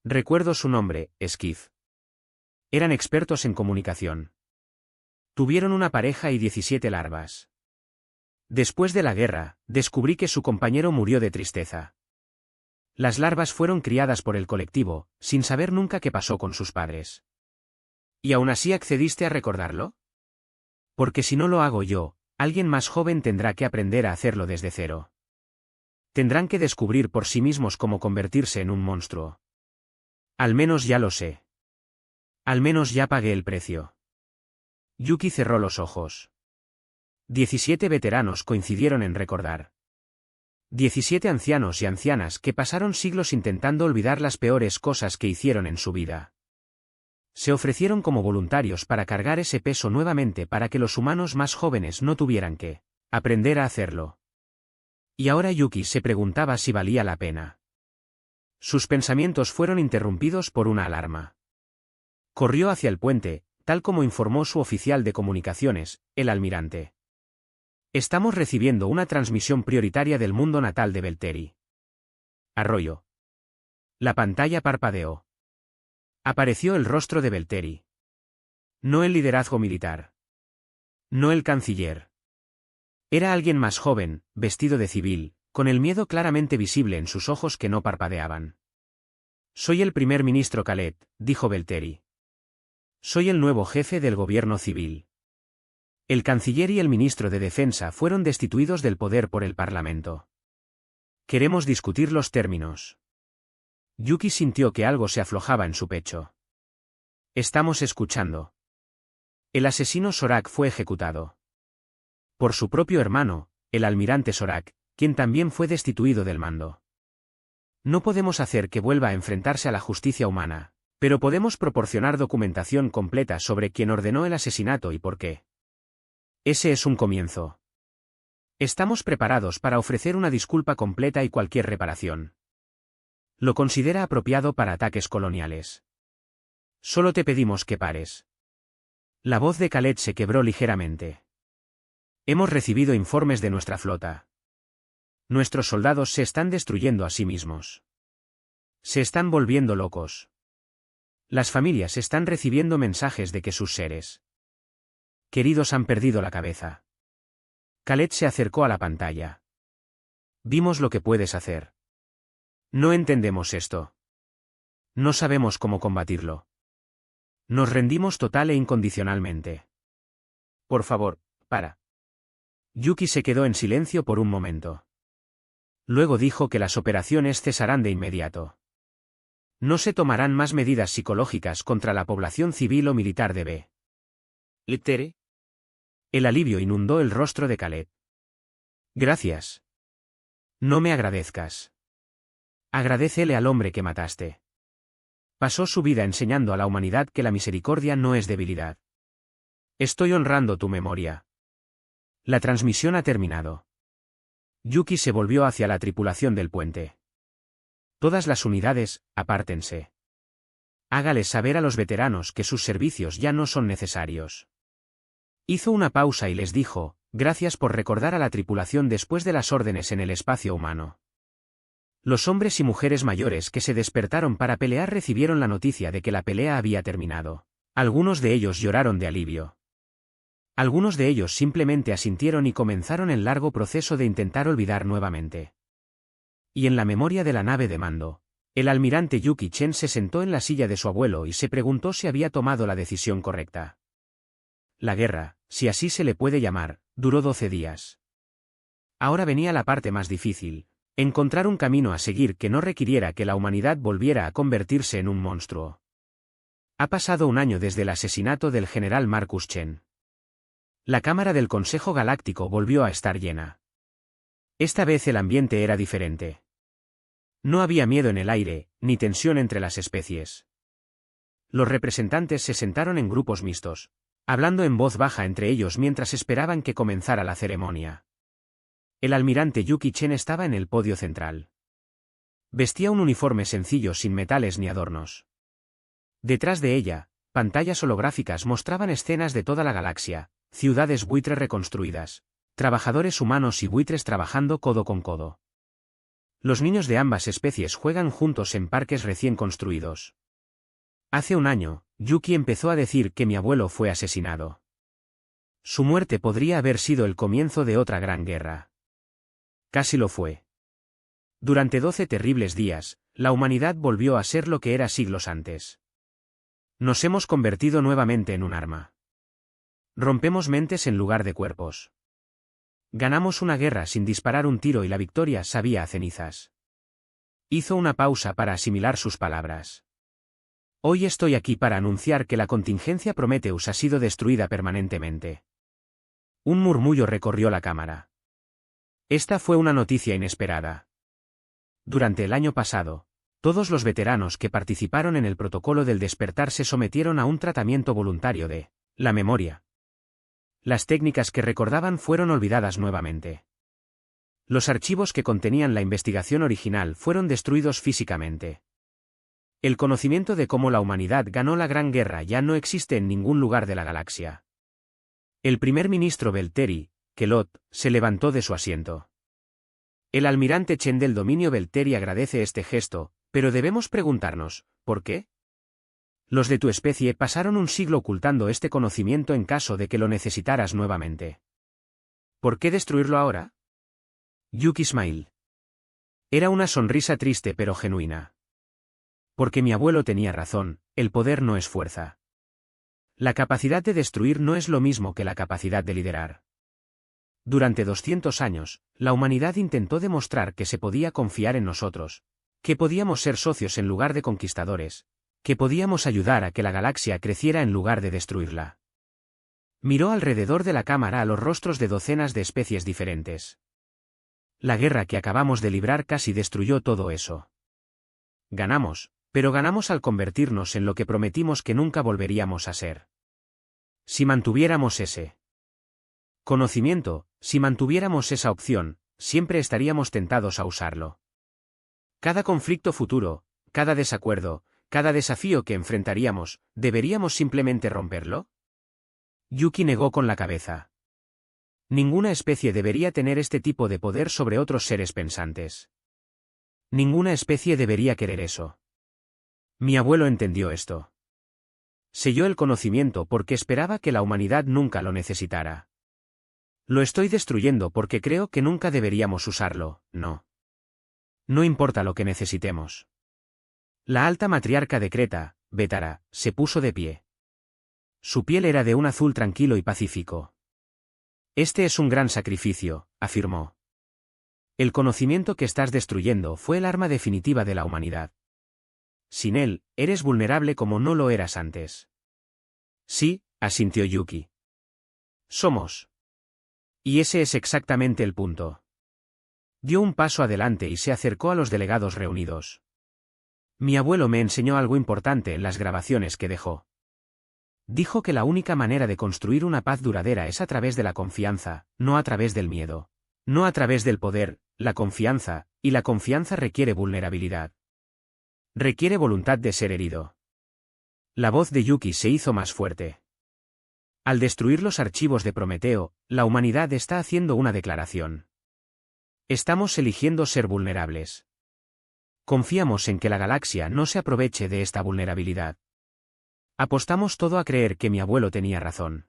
Recuerdo su nombre, Skiff. Eran expertos en comunicación. Tuvieron una pareja y 17 larvas. Después de la guerra, descubrí que su compañero murió de tristeza. Las larvas fueron criadas por el colectivo, sin saber nunca qué pasó con sus padres. ¿Y aún así accediste a recordarlo? Porque si no lo hago yo, alguien más joven tendrá que aprender a hacerlo desde cero. Tendrán que descubrir por sí mismos cómo convertirse en un monstruo. Al menos ya lo sé. Al menos ya pagué el precio. Yuki cerró los ojos. 17 veteranos coincidieron en recordar. 17 ancianos y ancianas que pasaron siglos intentando olvidar las peores cosas que hicieron en su vida. Se ofrecieron como voluntarios para cargar ese peso nuevamente para que los humanos más jóvenes no tuvieran que aprender a hacerlo. Y ahora Yuki se preguntaba si valía la pena. Sus pensamientos fueron interrumpidos por una alarma. Corrió hacia el puente, tal como informó su oficial de comunicaciones, el almirante. Estamos recibiendo una transmisión prioritaria del mundo natal de Belteri. Arroyo. La pantalla parpadeó. Apareció el rostro de Belteri. No el liderazgo militar. No el canciller. Era alguien más joven, vestido de civil, con el miedo claramente visible en sus ojos que no parpadeaban. Soy el primer ministro Khaled, dijo Belteri. Soy el nuevo jefe del gobierno civil. El canciller y el ministro de Defensa fueron destituidos del poder por el Parlamento. Queremos discutir los términos. Yuki sintió que algo se aflojaba en su pecho. Estamos escuchando. El asesino Sorak fue ejecutado. Por su propio hermano, el almirante Sorak, quien también fue destituido del mando. No podemos hacer que vuelva a enfrentarse a la justicia humana, pero podemos proporcionar documentación completa sobre quién ordenó el asesinato y por qué. Ese es un comienzo. Estamos preparados para ofrecer una disculpa completa y cualquier reparación. Lo considera apropiado para ataques coloniales. Solo te pedimos que pares. La voz de Khaled se quebró ligeramente. Hemos recibido informes de nuestra flota. Nuestros soldados se están destruyendo a sí mismos. Se están volviendo locos. Las familias están recibiendo mensajes de que sus seres queridos han perdido la cabeza. Khaled se acercó a la pantalla. Vimos lo que puedes hacer. No entendemos esto. No sabemos cómo combatirlo. Nos rendimos total e incondicionalmente. Por favor, para. Yuki se quedó en silencio por un momento. Luego dijo que las operaciones cesarán de inmediato. No se tomarán más medidas psicológicas contra la población civil o militar de B. ¿Litere? El alivio inundó el rostro de Khaled. Gracias. No me agradezcas. Agradécele al hombre que mataste. Pasó su vida enseñando a la humanidad que la misericordia no es debilidad. Estoy honrando tu memoria. La transmisión ha terminado. Yuki se volvió hacia la tripulación del puente. Todas las unidades, apártense. Hágales saber a los veteranos que sus servicios ya no son necesarios. Hizo una pausa y les dijo, gracias por recordar a la tripulación después de las órdenes en el espacio humano. Los hombres y mujeres mayores que se despertaron para pelear recibieron la noticia de que la pelea había terminado. Algunos de ellos lloraron de alivio. Algunos de ellos simplemente asintieron y comenzaron el largo proceso de intentar olvidar nuevamente. Y en la memoria de la nave de mando, el almirante Yuki Chen se sentó en la silla de su abuelo y se preguntó si había tomado la decisión correcta. La guerra, si así se le puede llamar, duró 12 días. Ahora venía la parte más difícil. Encontrar un camino a seguir que no requiriera que la humanidad volviera a convertirse en un monstruo. Ha pasado un año desde el asesinato del general Marcus Chen. La cámara del Consejo Galáctico volvió a estar llena. Esta vez el ambiente era diferente. No había miedo en el aire, ni tensión entre las especies. Los representantes se sentaron en grupos mixtos, hablando en voz baja entre ellos mientras esperaban que comenzara la ceremonia. El almirante Yuki Chen estaba en el podio central. Vestía un uniforme sencillo sin metales ni adornos. Detrás de ella, pantallas holográficas mostraban escenas de toda la galaxia, ciudades buitre reconstruidas, trabajadores humanos y buitres trabajando codo con codo. Los niños de ambas especies juegan juntos en parques recién construidos. Hace un año, Yuki empezó a decir que mi abuelo fue asesinado. Su muerte podría haber sido el comienzo de otra gran guerra. Casi lo fue. Durante 12 terribles días, la humanidad volvió a ser lo que era siglos antes. Nos hemos convertido nuevamente en un arma. Rompemos mentes en lugar de cuerpos. Ganamos una guerra sin disparar un tiro y la victoria sabía a cenizas. Hizo una pausa para asimilar sus palabras. Hoy estoy aquí para anunciar que la contingencia Prometheus ha sido destruida permanentemente. Un murmullo recorrió la cámara. Esta fue una noticia inesperada. Durante el año pasado, todos los veteranos que participaron en el protocolo del despertar se sometieron a un tratamiento voluntario de la memoria. Las técnicas que recordaban fueron olvidadas nuevamente. Los archivos que contenían la investigación original fueron destruidos físicamente. El conocimiento de cómo la humanidad ganó la Gran Guerra ya no existe en ningún lugar de la galaxia. El primer ministro Belteri, Kelot, se levantó de su asiento. El almirante Chen del dominio Belteri agradece este gesto, pero debemos preguntarnos, ¿por qué? Los de tu especie pasaron un siglo ocultando este conocimiento en caso de que lo necesitaras nuevamente. ¿Por qué destruirlo ahora? Yuki Smile. Era una sonrisa triste pero genuina. Porque mi abuelo tenía razón, el poder no es fuerza. La capacidad de destruir no es lo mismo que la capacidad de liderar. Durante 200 años, la humanidad intentó demostrar que se podía confiar en nosotros, que podíamos ser socios en lugar de conquistadores, que podíamos ayudar a que la galaxia creciera en lugar de destruirla. Miró alrededor de la cámara a los rostros de docenas de especies diferentes. La guerra que acabamos de librar casi destruyó todo eso. Ganamos, pero ganamos al convertirnos en lo que prometimos que nunca volveríamos a ser. Si mantuviéramos ese conocimiento, si mantuviéramos esa opción, siempre estaríamos tentados a usarlo. Cada conflicto futuro, cada desacuerdo, cada desafío que enfrentaríamos, ¿deberíamos simplemente romperlo? Yuki negó con la cabeza. Ninguna especie debería tener este tipo de poder sobre otros seres pensantes. Ninguna especie debería querer eso. Mi abuelo entendió esto. Selló el conocimiento porque esperaba que la humanidad nunca lo necesitara. Lo estoy destruyendo porque creo que nunca deberíamos usarlo, no. No importa lo que necesitemos. La alta matriarca de Creta, Betara, se puso de pie. Su piel era de un azul tranquilo y pacífico. Este es un gran sacrificio, afirmó. El conocimiento que estás destruyendo fue el arma definitiva de la humanidad. Sin él, eres vulnerable como no lo eras antes. Sí, asintió Yuki. Somos. Y ese es exactamente el punto. Dio un paso adelante y se acercó a los delegados reunidos. Mi abuelo me enseñó algo importante en las grabaciones que dejó. Dijo que la única manera de construir una paz duradera es a través de la confianza, no a través del miedo. No a través del poder, la confianza, y la confianza requiere vulnerabilidad. Requiere voluntad de ser herido. La voz de Yuki se hizo más fuerte. Al destruir los archivos de Prometeo, la humanidad está haciendo una declaración. Estamos eligiendo ser vulnerables. Confiamos en que la galaxia no se aproveche de esta vulnerabilidad. Apostamos todo a creer que mi abuelo tenía razón.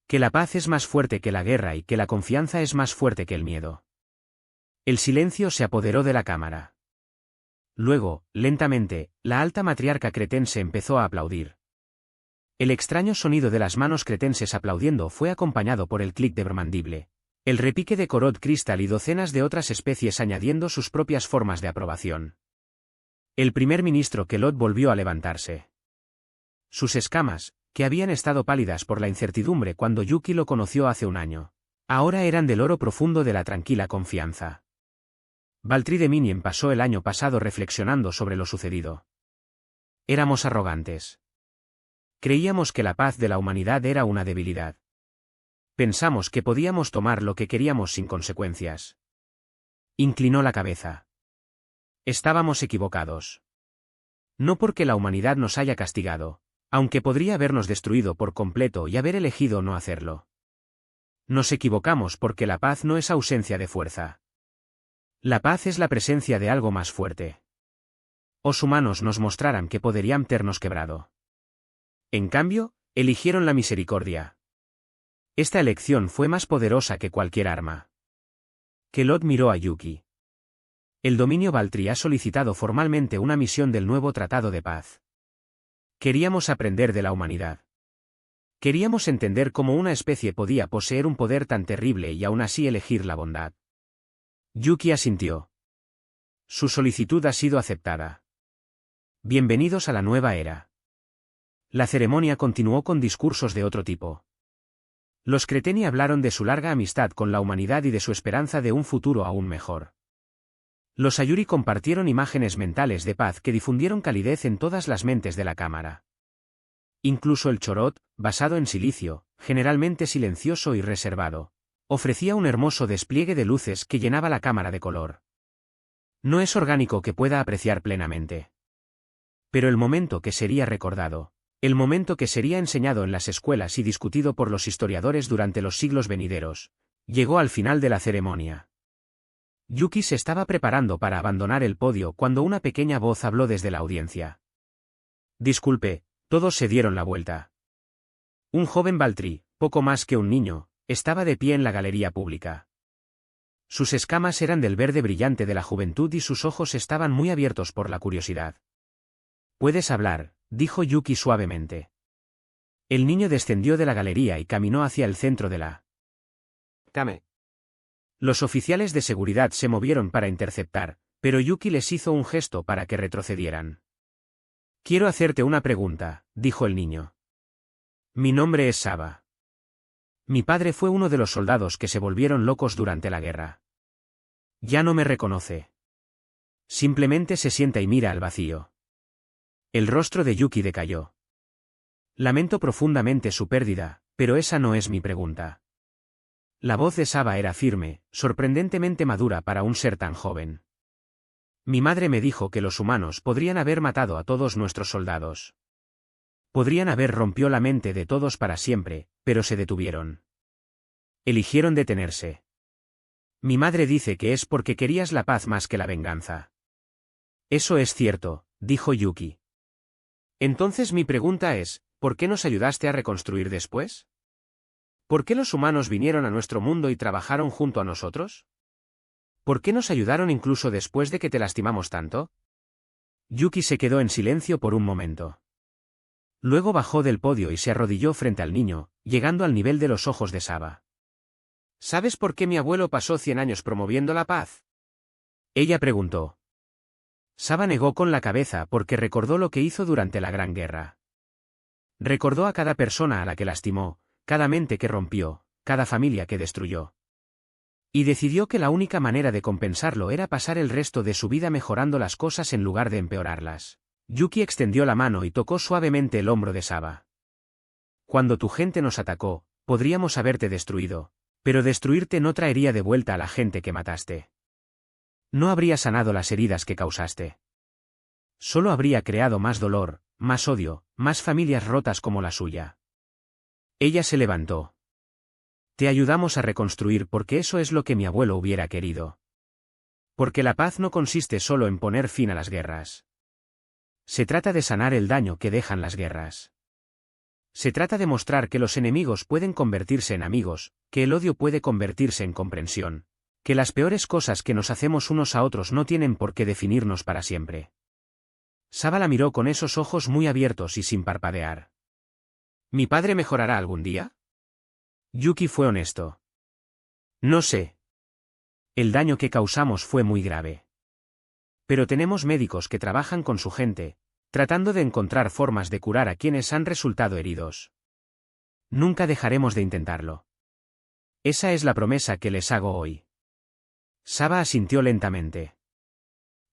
Que la paz es más fuerte que la guerra y que la confianza es más fuerte que el miedo. El silencio se apoderó de la cámara. Luego, lentamente, la alta matriarca cretense empezó a aplaudir. El extraño sonido de las manos cretenses aplaudiendo fue acompañado por el clic de Bromandible, el repique de Corot Crystal y docenas de otras especies añadiendo sus propias formas de aprobación. El primer ministro Kelot volvió a levantarse. Sus escamas, que habían estado pálidas por la incertidumbre cuando Yuki lo conoció hace un año, ahora eran del oro profundo de la tranquila confianza. Valtri de Minien pasó el año pasado reflexionando sobre lo sucedido. Éramos arrogantes. Creíamos que la paz de la humanidad era una debilidad. Pensamos que podíamos tomar lo que queríamos sin consecuencias. Inclinó la cabeza. Estábamos equivocados. No porque la humanidad nos haya castigado, aunque podría habernos destruido por completo y haber elegido no hacerlo. Nos equivocamos porque la paz no es ausencia de fuerza. La paz es la presencia de algo más fuerte. Os humanos nos mostraran que podrían ternos quebrado. En cambio, eligieron la misericordia. Esta elección fue más poderosa que cualquier arma. Kelot miró a Yuki. El dominio Baltri ha solicitado formalmente una misión del nuevo Tratado de Paz. Queríamos aprender de la humanidad. Queríamos entender cómo una especie podía poseer un poder tan terrible y aún así elegir la bondad. Yuki asintió. Su solicitud ha sido aceptada. Bienvenidos a la nueva era. La ceremonia continuó con discursos de otro tipo. Los Creteni hablaron de su larga amistad con la humanidad y de su esperanza de un futuro aún mejor. Los Ayuri compartieron imágenes mentales de paz que difundieron calidez en todas las mentes de la cámara. Incluso el Chorot, basado en silicio, generalmente silencioso y reservado, ofrecía un hermoso despliegue de luces que llenaba la cámara de color. No es orgánico que pueda apreciar plenamente. Pero el momento que sería recordado, el momento que sería enseñado en las escuelas y discutido por los historiadores durante los siglos venideros, llegó al final de la ceremonia. Yuki se estaba preparando para abandonar el podio cuando una pequeña voz habló desde la audiencia. Disculpe, todos se dieron la vuelta. Un joven Baltri, poco más que un niño, estaba de pie en la galería pública. Sus escamas eran del verde brillante de la juventud y sus ojos estaban muy abiertos por la curiosidad. Puedes hablar, dijo Yuki suavemente. El niño descendió de la galería y caminó hacia el centro de la cama. Los oficiales de seguridad se movieron para interceptar, pero Yuki les hizo un gesto para que retrocedieran. Quiero hacerte una pregunta, dijo el niño. Mi nombre es Saba. Mi padre fue uno de los soldados que se volvieron locos durante la guerra. Ya no me reconoce. Simplemente se sienta y mira al vacío. El rostro de Yuki decayó. Lamento profundamente su pérdida, pero esa no es mi pregunta. La voz de Saba era firme, sorprendentemente madura para un ser tan joven. Mi madre me dijo que los humanos podrían haber matado a todos nuestros soldados. Podrían haber rompido la mente de todos para siempre, pero se detuvieron. Eligieron detenerse. Mi madre dice que es porque querías la paz más que la venganza. Eso es cierto, dijo Yuki. Entonces mi pregunta es, ¿por qué nos ayudaste a reconstruir después? ¿Por qué los humanos vinieron a nuestro mundo y trabajaron junto a nosotros? ¿Por qué nos ayudaron incluso después de que te lastimamos tanto? Yuki se quedó en silencio por un momento. Luego bajó del podio y se arrodilló frente al niño, llegando al nivel de los ojos de Saba. ¿Sabes por qué mi abuelo pasó 100 años promoviendo la paz? Ella preguntó. Saba negó con la cabeza porque recordó lo que hizo durante la Gran Guerra. Recordó a cada persona a la que lastimó, cada mente que rompió, cada familia que destruyó. Y decidió que la única manera de compensarlo era pasar el resto de su vida mejorando las cosas en lugar de empeorarlas. Yuki extendió la mano y tocó suavemente el hombro de Saba. Cuando tu gente nos atacó, podríamos haberte destruido, pero destruirte no traería de vuelta a la gente que mataste. No habría sanado las heridas que causaste. Solo habría creado más dolor, más odio, más familias rotas como la suya. Ella se levantó. Te ayudamos a reconstruir porque eso es lo que mi abuelo hubiera querido. Porque la paz no consiste solo en poner fin a las guerras. Se trata de sanar el daño que dejan las guerras. Se trata de mostrar que los enemigos pueden convertirse en amigos, que el odio puede convertirse en comprensión, que las peores cosas que nos hacemos unos a otros no tienen por qué definirnos para siempre. Saba la miró con esos ojos muy abiertos y sin parpadear. ¿Mi padre mejorará algún día? Yuki fue honesto. No sé. El daño que causamos fue muy grave. Pero tenemos médicos que trabajan con su gente, tratando de encontrar formas de curar a quienes han resultado heridos. Nunca dejaremos de intentarlo. Esa es la promesa que les hago hoy. Saba asintió lentamente.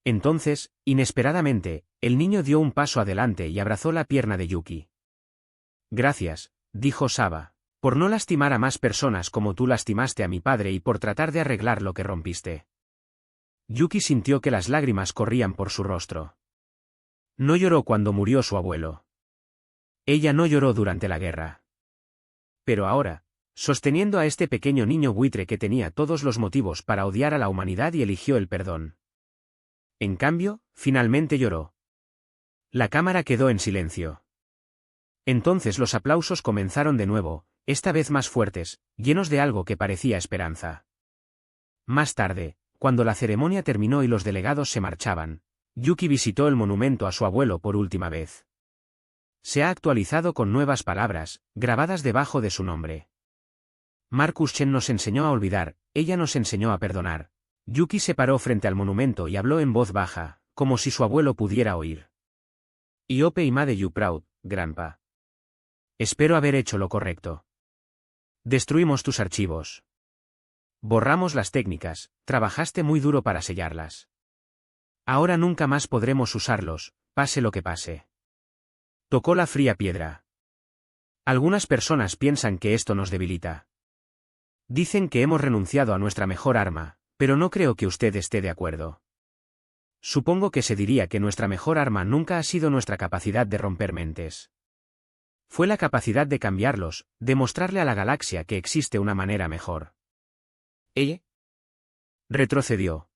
Entonces, inesperadamente, el niño dio un paso adelante y abrazó la pierna de Yuki. Gracias, dijo Saba, por no lastimar a más personas como tú lastimaste a mi padre y por tratar de arreglar lo que rompiste. Yuki sintió que las lágrimas corrían por su rostro. No lloró cuando murió su abuelo. Ella no lloró durante la guerra. Pero ahora, sosteniendo a este pequeño niño buitre que tenía todos los motivos para odiar a la humanidad y eligió el perdón. En cambio, finalmente lloró. La cámara quedó en silencio. Entonces los aplausos comenzaron de nuevo, esta vez más fuertes, llenos de algo que parecía esperanza. Más tarde, cuando la ceremonia terminó y los delegados se marchaban, Yuki visitó el monumento a su abuelo por última vez. Se ha actualizado con nuevas palabras, grabadas debajo de su nombre. Marcus Chen nos enseñó a olvidar, ella nos enseñó a perdonar. Yuki se paró frente al monumento y habló en voz baja, como si su abuelo pudiera oír. I hope I made you proud, grandpa. Espero haber hecho lo correcto. Destruimos tus archivos. Borramos las técnicas, trabajaste muy duro para sellarlas. Ahora nunca más podremos usarlos, pase lo que pase. Tocó la fría piedra. Algunas personas piensan que esto nos debilita. Dicen que hemos renunciado a nuestra mejor arma, pero no creo que usted esté de acuerdo. Supongo que se diría que nuestra mejor arma nunca ha sido nuestra capacidad de romper mentes. Fue la capacidad de cambiarlos, de mostrarle a la galaxia que existe una manera mejor. Ella retrocedió.